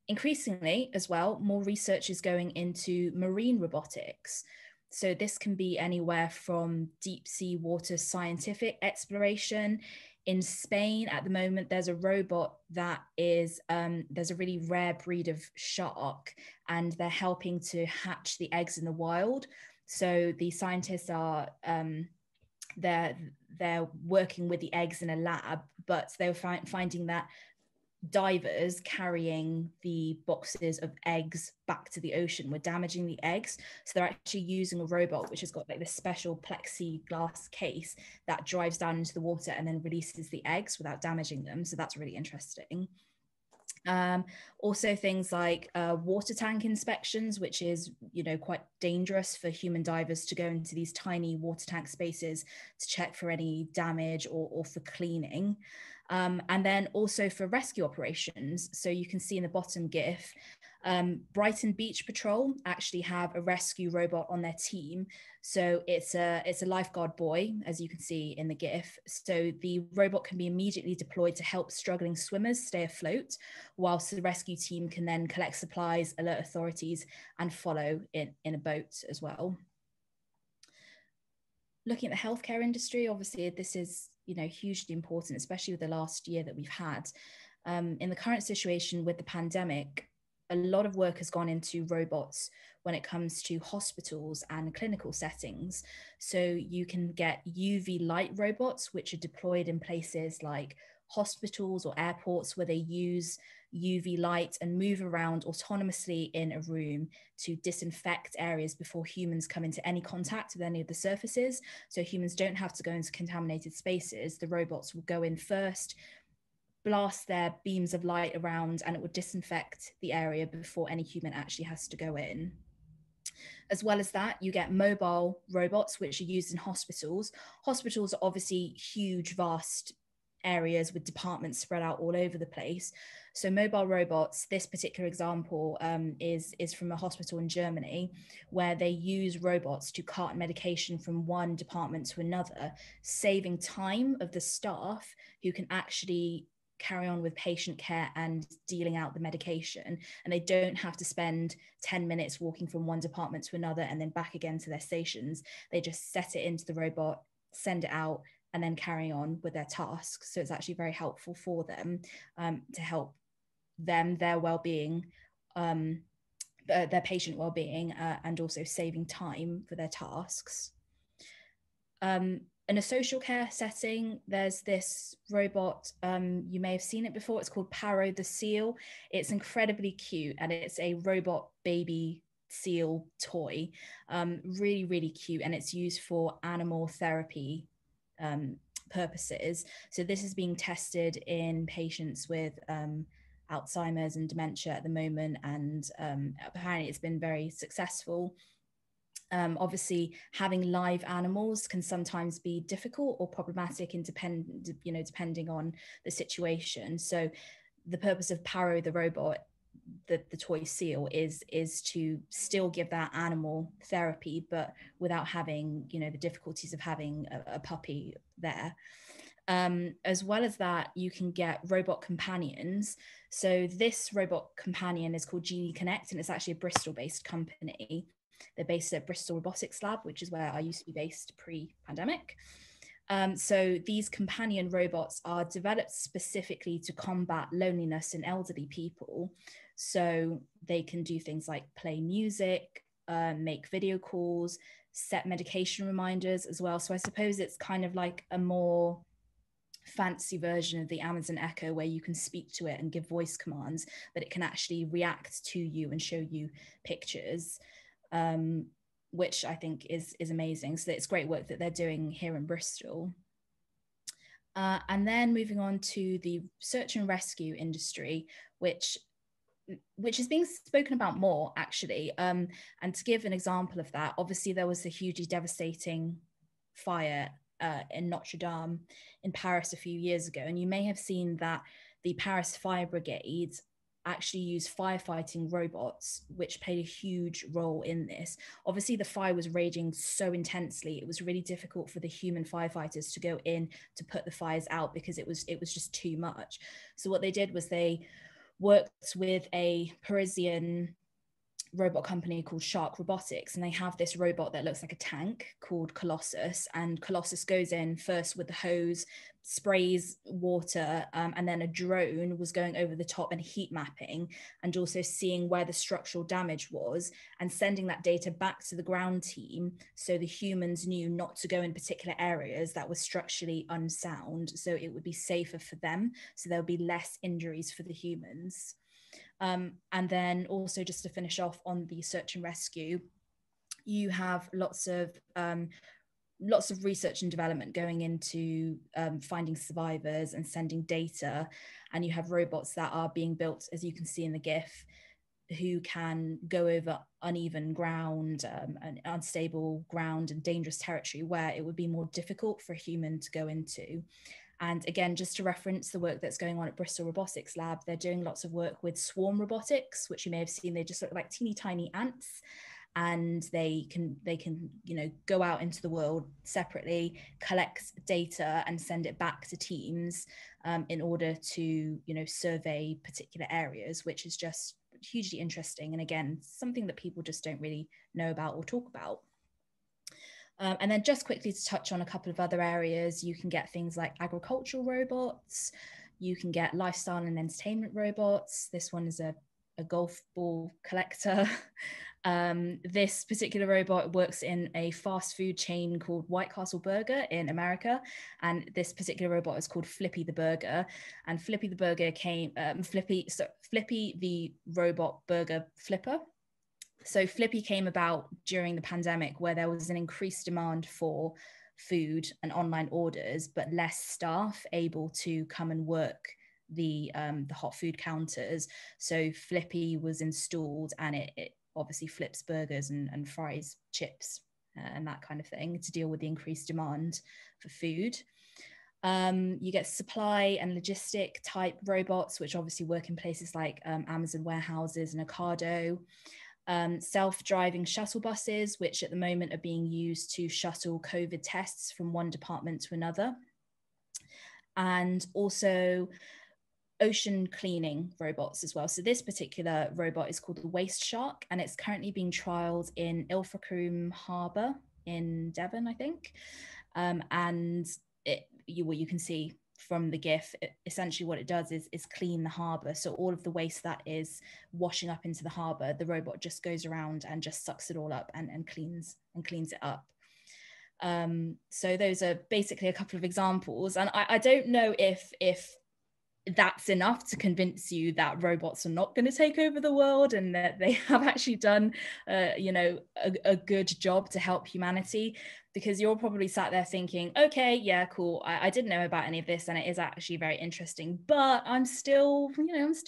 Increasingly as well, more research is going into marine robotics. So this can be anywhere from deep sea water scientific exploration. In Spain at the moment, there's a robot that is, there's a really rare breed of shark, and they're helping to hatch the eggs in the wild. So the scientists are, they're working with the eggs in a lab, but they were finding that divers carrying the boxes of eggs back to the ocean were damaging the eggs. So they're actually using a robot which has got like this special plexiglass case that drives down into the water and then releases the eggs without damaging them. So that's really interesting. Also things like water tank inspections, which is, quite dangerous for human divers to go into these tiny water tank spaces to check for any damage or for cleaning. And then also for rescue operations. So you can see in the bottom GIF, Brighton Beach Patrol actually have a rescue robot on their team. So it's a lifeguard boy, as you can see in the GIF. So the robot can be immediately deployed to help struggling swimmers stay afloat, whilst the rescue team can then collect supplies, alert authorities, and follow in a boat as well. Looking at the healthcare industry, obviously this is, you know, hugely important, especially with the last year that we've had. In the current situation with the pandemic, a lot of work has gone into robots when it comes to hospitals and clinical settings. So you can get UV light robots, which are deployed in places like hospitals or airports, where they use UV light and move around autonomously in a room to disinfect areas before humans come into any contact with any of the surfaces. So humans don't have to go into contaminated spaces. The robots will go in first, blast their beams of light around, and it would disinfect the area before any human actually has to go in. As well as that, you get mobile robots, which are used in hospitals. Hospitals are obviously huge, vast areas with departments spread out all over the place. So mobile robots, this particular example is from a hospital in Germany, where they use robots to cart medication from one department to another, saving time of the staff who can actually carry on with patient care and dealing out the medication, and they don't have to spend 10 minutes walking from one department to another and then back again to their stations. They just set it into the robot, send it out, and then carry on with their tasks. So it's actually very helpful for them to help them, their well-being, their patient well-being, and also saving time for their tasks. In a social care setting, there's this robot, you may have seen it before, it's called Paro the seal. It's incredibly cute, and it's a robot baby seal toy, really, really cute, and it's used for animal therapy purposes. So this is being tested in patients with Alzheimer's and dementia at the moment, and apparently it's been very successful. Obviously, having live animals can sometimes be difficult or problematic, depending on the situation. So the purpose of Paro the robot, the toy seal, is to still give that animal therapy, but without having, the difficulties of having a puppy there. As well as that, you can get robot companions. So this robot companion is called Genie Connect, and it's actually a Bristol-based company. They're based at Bristol Robotics Lab, which is where I used to be based pre-pandemic. So these companion robots are developed specifically to combat loneliness in elderly people. So they can do things like play music, make video calls, set medication reminders as well. So I suppose it's kind of like a more fancy version of the Amazon Echo, where you can speak to it and give voice commands, but it can actually react to you and show you pictures. Which I think is amazing. So it's great work that they're doing here in Bristol. And then moving on to the search and rescue industry, which is being spoken about more, actually. And to give an example of that, obviously there was a hugely devastating fire in Notre Dame in Paris a few years ago. And you may have seen that the Paris Fire Brigade actually use firefighting robots, which played a huge role in this. Obviously, the fire was raging so intensely, it was really difficult for the human firefighters to go in to put the fires out, because it was just too much. So what they did was they worked with a Parisian robot company called Shark Robotics, and they have this robot that looks like a tank called Colossus, and Colossus goes in first with the hose, sprays water, and then a drone was going over the top and heat mapping, and also seeing where the structural damage was and sending that data back to the ground team, so the humans knew not to go in particular areas that were structurally unsound, so it would be safer for them, so there would be less injuries for the humans. And then also, just to finish off on the search and rescue, you have lots of research and development going into finding survivors and sending data. And you have robots that are being built, as you can see in the GIF, who can go over uneven ground, and unstable ground and dangerous territory where it would be more difficult for a human to go into. And again, just to reference the work that's going on at Bristol Robotics Lab, they're doing lots of work with swarm robotics, which you may have seen. They just look like teeny tiny ants, and they can go out into the world separately, collect data, and send it back to teams in order to survey particular areas, which is just hugely interesting. And again, something that people just don't really know about or talk about. And then just quickly to touch on a couple of other areas, you can get things like agricultural robots, you can get lifestyle and entertainment robots. This one is a golf ball collector. This particular robot works in a fast food chain called White Castle Burger in America, and this particular robot is called Flippy the Burger. And Flippy the Burger Flippy the robot burger flipper. So Flippy came about during the pandemic, where there was an increased demand for food and online orders, but less staff able to come and work the hot food counters. So Flippy was installed, and it obviously flips burgers and fries chips and that kind of thing to deal with the increased demand for food. You get supply and logistic type robots, which obviously work in places like Amazon warehouses and Ocado. Self-driving shuttle buses, which at the moment are being used to shuttle COVID tests from one department to another. And also ocean cleaning robots as well. So this particular robot is called the Waste Shark, and it's currently being trialed in Ilfracombe Harbour in Devon, I think. And you can see from the GIF, essentially what it does is clean the harbour. So all of the waste that is washing up into the harbour, the robot just goes around and just sucks it all up and cleans it up. So those are basically a couple of examples. And I don't know if that's enough to convince you that robots are not going to take over the world, and that they have actually done a good job to help humanity, because you're probably sat there thinking, okay, yeah, cool, I didn't know about any of this, and it is actually very interesting, but I'm still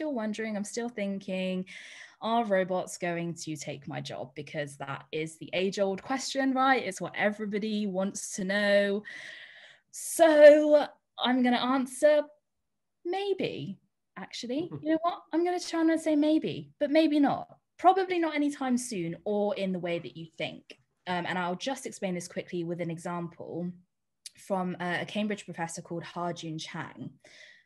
wondering, I'm still thinking, are robots going to take my job? Because that is the age-old question, right? It's what everybody wants to know. So I'm going to answer maybe. Actually, you know what? I'm going to try and say maybe, but maybe not. Probably not anytime soon, or in the way that you think. And I'll just explain this quickly with an example from a Cambridge professor called Ha-Joon Chang.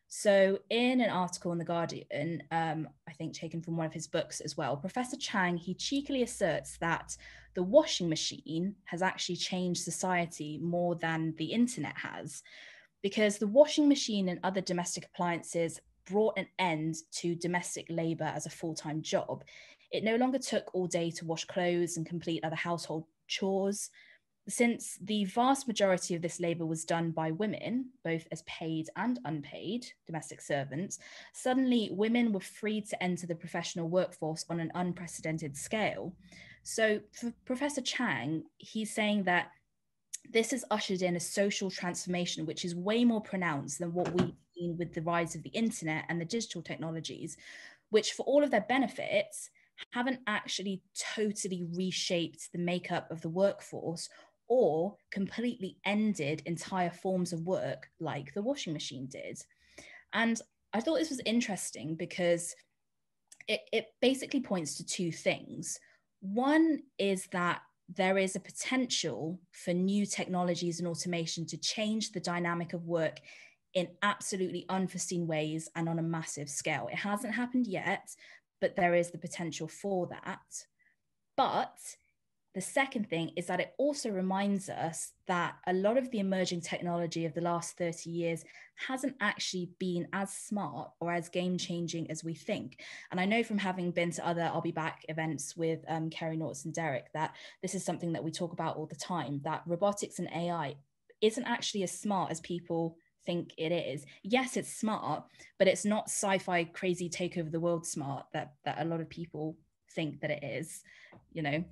So in an article in The Guardian, I think taken from one of his books as well, Professor Chang, he cheekily asserts that the washing machine has actually changed society more than the internet has, because the washing machine and other domestic appliances brought an end to domestic labor as a full-time job. It no longer took all day to wash clothes and complete other household chores. Since the vast majority of this labor was done by women, both as paid and unpaid domestic servants, suddenly women were freed to enter the professional workforce on an unprecedented scale. So for Professor Chang, he's saying that this has ushered in a social transformation which is way more pronounced than what we've seen with the rise of the internet and the digital technologies, which for all of their benefits haven't actually totally reshaped the makeup of the workforce or completely ended entire forms of work like the washing machine did. And I thought this was interesting because it basically points to two things. One is that there is a potential for new technologies and automation to change the dynamic of work in absolutely unforeseen ways and on a massive scale. It hasn't happened yet, but there is the potential for that. But the second thing is that it also reminds us that a lot of the emerging technology of the last 30 years hasn't actually been as smart or as game-changing as we think. And I know from having been to other I'll Be Back events with Kerry, Norts and Derek, that this is something that we talk about all the time, that robotics and AI isn't actually as smart as people think it is. Yes, it's smart, but it's not sci-fi crazy take over the world smart that a lot of people think that it is, you know.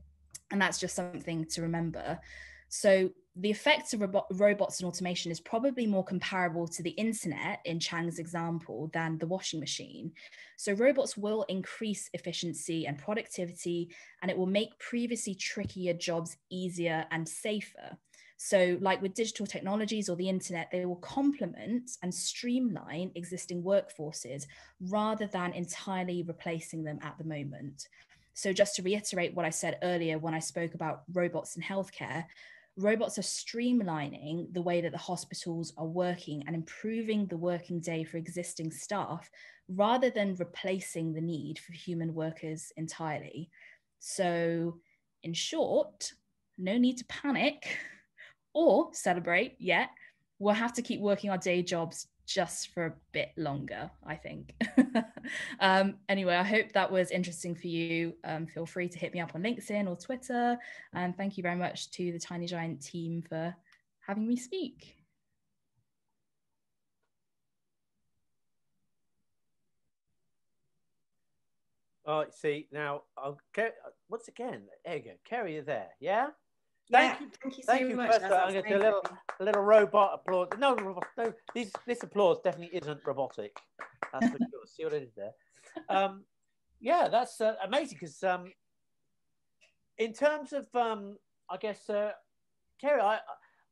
And that's just something to remember. So the effects of robots and automation is probably more comparable to the internet in Chang's example than the washing machine. So robots will increase efficiency and productivity, and it will make previously trickier jobs easier and safer. So like with digital technologies or the internet, they will complement and streamline existing workforces rather than entirely replacing them at the moment. So just to reiterate what I said earlier when I spoke about robots in healthcare, robots are streamlining the way that the hospitals are working and improving the working day for existing staff rather than replacing the need for human workers entirely. So in short, no need to panic or celebrate yet. We'll have to keep working our day jobs just for a bit longer, I think. Anyway, I hope that was interesting for you. Feel free to hit me up on LinkedIn or Twitter. And thank you very much to the Tiny Giant team for having me speak. Oh, see, now, once again, there you go. Kerry, you're there, yeah? Thank you so much. First, I'm going to do a little robot applause. No, this applause definitely isn't robotic. That's for sure. See what it is there? Yeah, that's amazing because in terms of, I guess, Kerry, I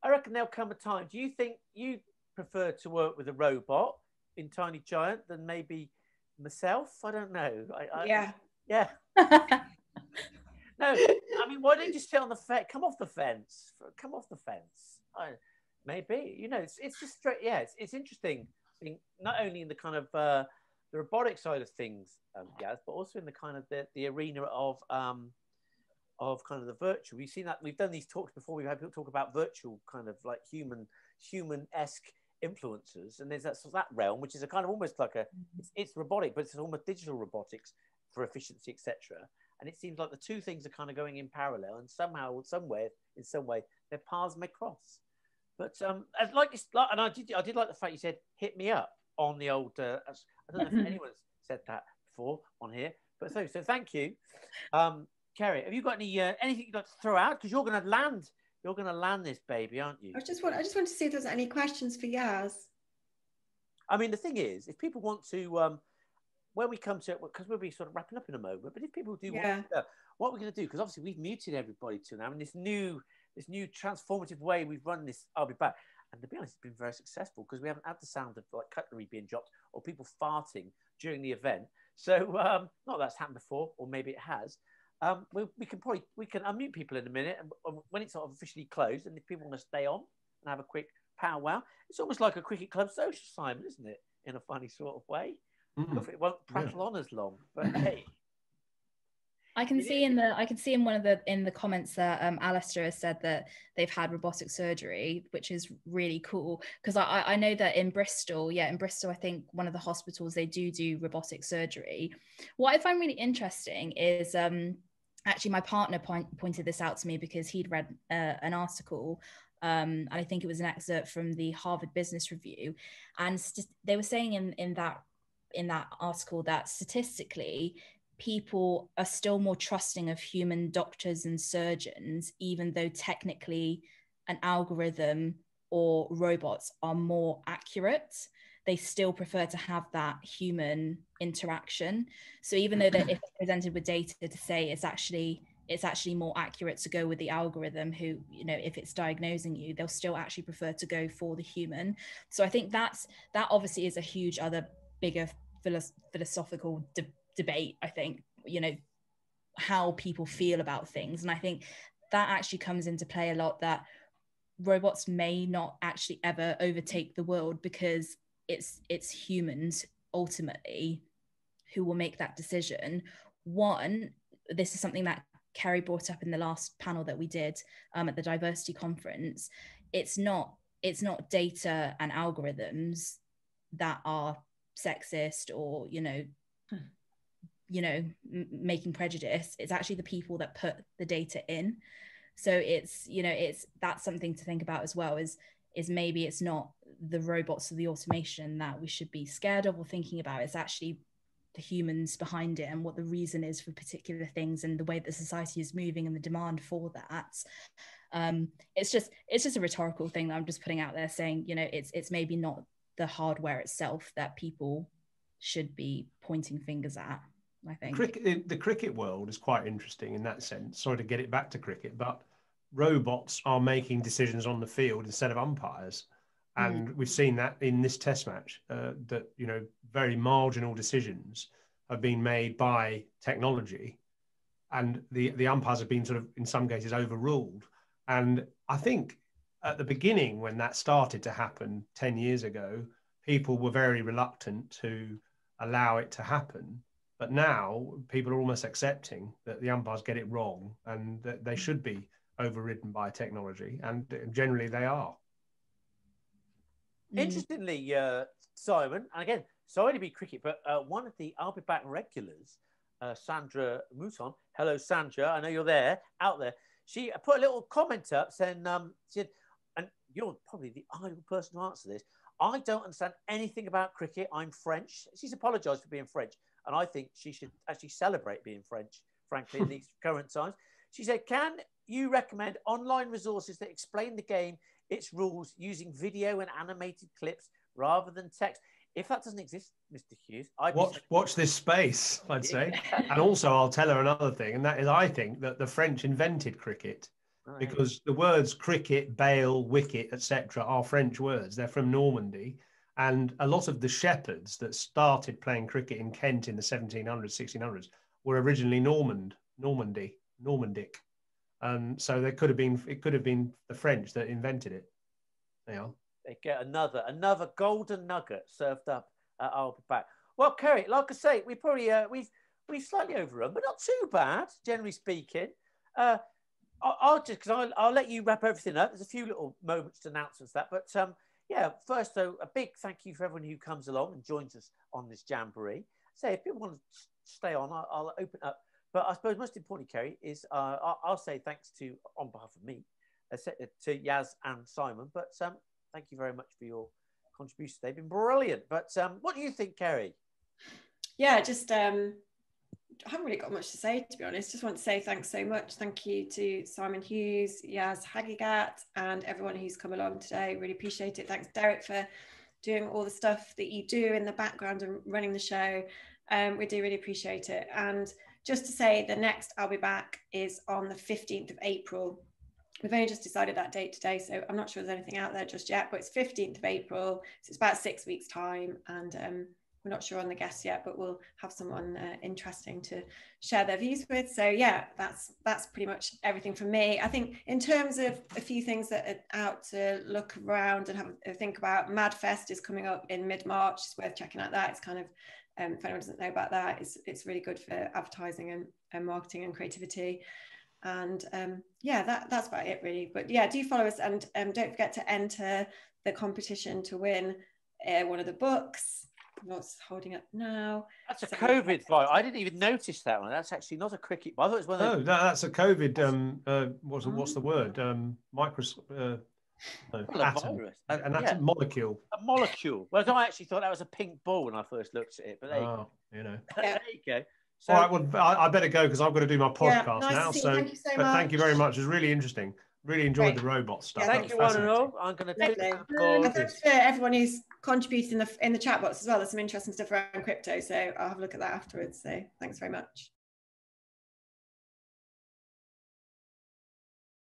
reckon there'll come a time. Do you think you prefer to work with a robot in Tiny Giant than maybe myself? I don't know. Yeah. No, I mean, why don't you just sit on the fence? Come off the fence. Come off the fence. Maybe, you know, it's just straight. Yeah, it's interesting. Not only in the kind of the robotic side of things, Gaz, but also in the kind of the arena of kind of the virtual. We've seen that. We've done these talks before. We've had people talk about virtual kind of like human-esque influencers, and there's that realm, which is a kind of almost like it's robotic, but it's almost digital robotics for efficiency, etc. And it seems like the two things are kind of going in parallel, and somehow, somewhere, in some way, their paths may cross. But and I did like the fact you said "hit me up" on the old. I don't know if anyone's said that before on here, but so thank you, Kerry. Have you got anything you'd like to throw out? Because you're going to land. You're going to land this baby, aren't you? I just want to see if there's any questions for Yaz. I mean, the thing is, if people want to. When we come to it, because we'll be sort of wrapping up in a moment, but if people do want to, what we're going to do, because obviously we've muted everybody to now, and this new transformative way we've run this, I'll be back. And to be honest, it's been very successful because we haven't had the sound of like cutlery being dropped or people farting during the event. So not that's happened before, or maybe it has. We can unmute people in a minute, and when it's sort of officially closed, and if people want to stay on and have a quick powwow, it's almost like a cricket club social, Simon, isn't it? In a funny sort of way. It won't prattle on as long, but hey. I can see in one of the comments that Alistair has said that they've had robotic surgery, which is really cool because I know that in Bristol, I think one of the hospitals they do robotic surgery. What I find really interesting is actually my partner pointed this out to me because he'd read an article. And I think it was an excerpt from the Harvard Business Review, and they were saying in that article that statistically people are still more trusting of human doctors and surgeons, even though technically an algorithm or robots are more accurate. They still prefer to have that human interaction. So even though that if presented with data to say it's actually more accurate to go with the algorithm who, you know, if it's diagnosing you, they'll still actually prefer to go for the human. So I think that obviously is a huge other bigger philosophical debate, I think, you know, how people feel about things. And I think that actually comes into play a lot, that robots may not actually ever overtake the world because it's humans ultimately who will make that decision. One, this is something that Kerry brought up in the last panel that we did at the diversity conference. It's not data and algorithms that are sexist or making prejudice. It's actually the people that put the data in. So that's something to think about as well, is maybe it's not the robots or the automation that we should be scared of or thinking about. It's actually the humans behind it and what the reason is for particular things and the way that society is moving and the demand for that. It's just a rhetorical thing that I'm just putting out there, saying, you know, it's maybe not the hardware itself that people should be pointing fingers at, I think. The cricket world is quite interesting in that sense. Sorry to get it back to cricket, but robots are making decisions on the field instead of umpires. And we've seen that in this test match, that, you know, very marginal decisions have been made by technology, and the umpires have been sort of, in some cases, overruled. And I think at the beginning, when that started to happen 10 years ago, people were very reluctant to allow it to happen. But now people are almost accepting that the umpires get it wrong and that they should be overridden by technology, and generally they are. Interestingly, Simon, and again, sorry to be cricket, but one of the I'll Be Back regulars, Sandra Mouton, hello Sandra, I know you're there, out there. She put a little comment up saying, she said, and you're probably the ideal person to answer this, I don't understand anything about cricket, I'm French. She's apologised for being French, and I think she should actually celebrate being French, frankly, in these current times. She said, can you recommend online resources that explain the game, its rules, using video and animated clips rather than text? If that doesn't exist, Mr. Hughes, watch this space, I'd say. And also, I'll tell her another thing, and that is, I think that the French invented cricket, because the words cricket, bail, wicket, etc. are French words. They're from Normandy, and a lot of the shepherds that started playing cricket in Kent in the 1700s, 1600s were originally Normandic. So it could have been the French that invented it. They are. They get another golden nugget served up at I'll Be Back. Well, Kerry, like I say, we probably we've slightly overrun, but not too bad, generally speaking. I'll let you wrap everything up. There's a few little moments to announcements that, but yeah. First, though, a big thank you for everyone who comes along and joins us on this jamboree. So if people want to stay on, I'll open up. But I suppose most importantly, Kerry, is I'll say thanks to, on behalf of me, to Yaz and Simon. But thank you very much for your contributions. They've been brilliant. But what do you think, Kerry? Yeah, just I haven't really got much to say, to be honest. Just want to say thanks so much. Thank you to Simon Hughes, Yaz Haghighat, and everyone who's come along today. Really appreciate it. Thanks, Derek, for doing all the stuff that you do in the background and running the show. We do really appreciate it. And just to say, the next I'll Be Back is on the 15th of April. We've only just decided that date today, so I'm not sure there's anything out there just yet, but it's 15th of April. So it's about 6 weeks' time, and we're not sure on the guests yet, but we'll have someone interesting to share their views with. So yeah, that's pretty much everything from me. I think in terms of a few things that are out to look around and have a think about, Madfest is coming up in mid-March. It's worth checking out that. It's kind of, if anyone doesn't know about that, it's really good for advertising and marketing and creativity. And yeah, that's about it really. But yeah, do follow us, and don't forget to enter the competition to win one of the books. Norts holding up now. That's a COVID virus. I didn't even notice that one. That's actually not a cricket. I thought it was one of those. No, that's a COVID. What's the word? Atom. Virus. An atom molecule. A molecule. Well, I actually thought that was a pink ball when I first looked at it. But there you go. There you go. So, all right, well, I better go because I've got to do my podcast now. Thank you so much. Thank you very much. It was really interesting. Really enjoyed the robot stuff. Yeah, thank you, one and all. I'm going to take that. Thanks for everyone who's contributed in the chat box as well. There's some interesting stuff around crypto, so I'll have a look at that afterwards. So thanks very much.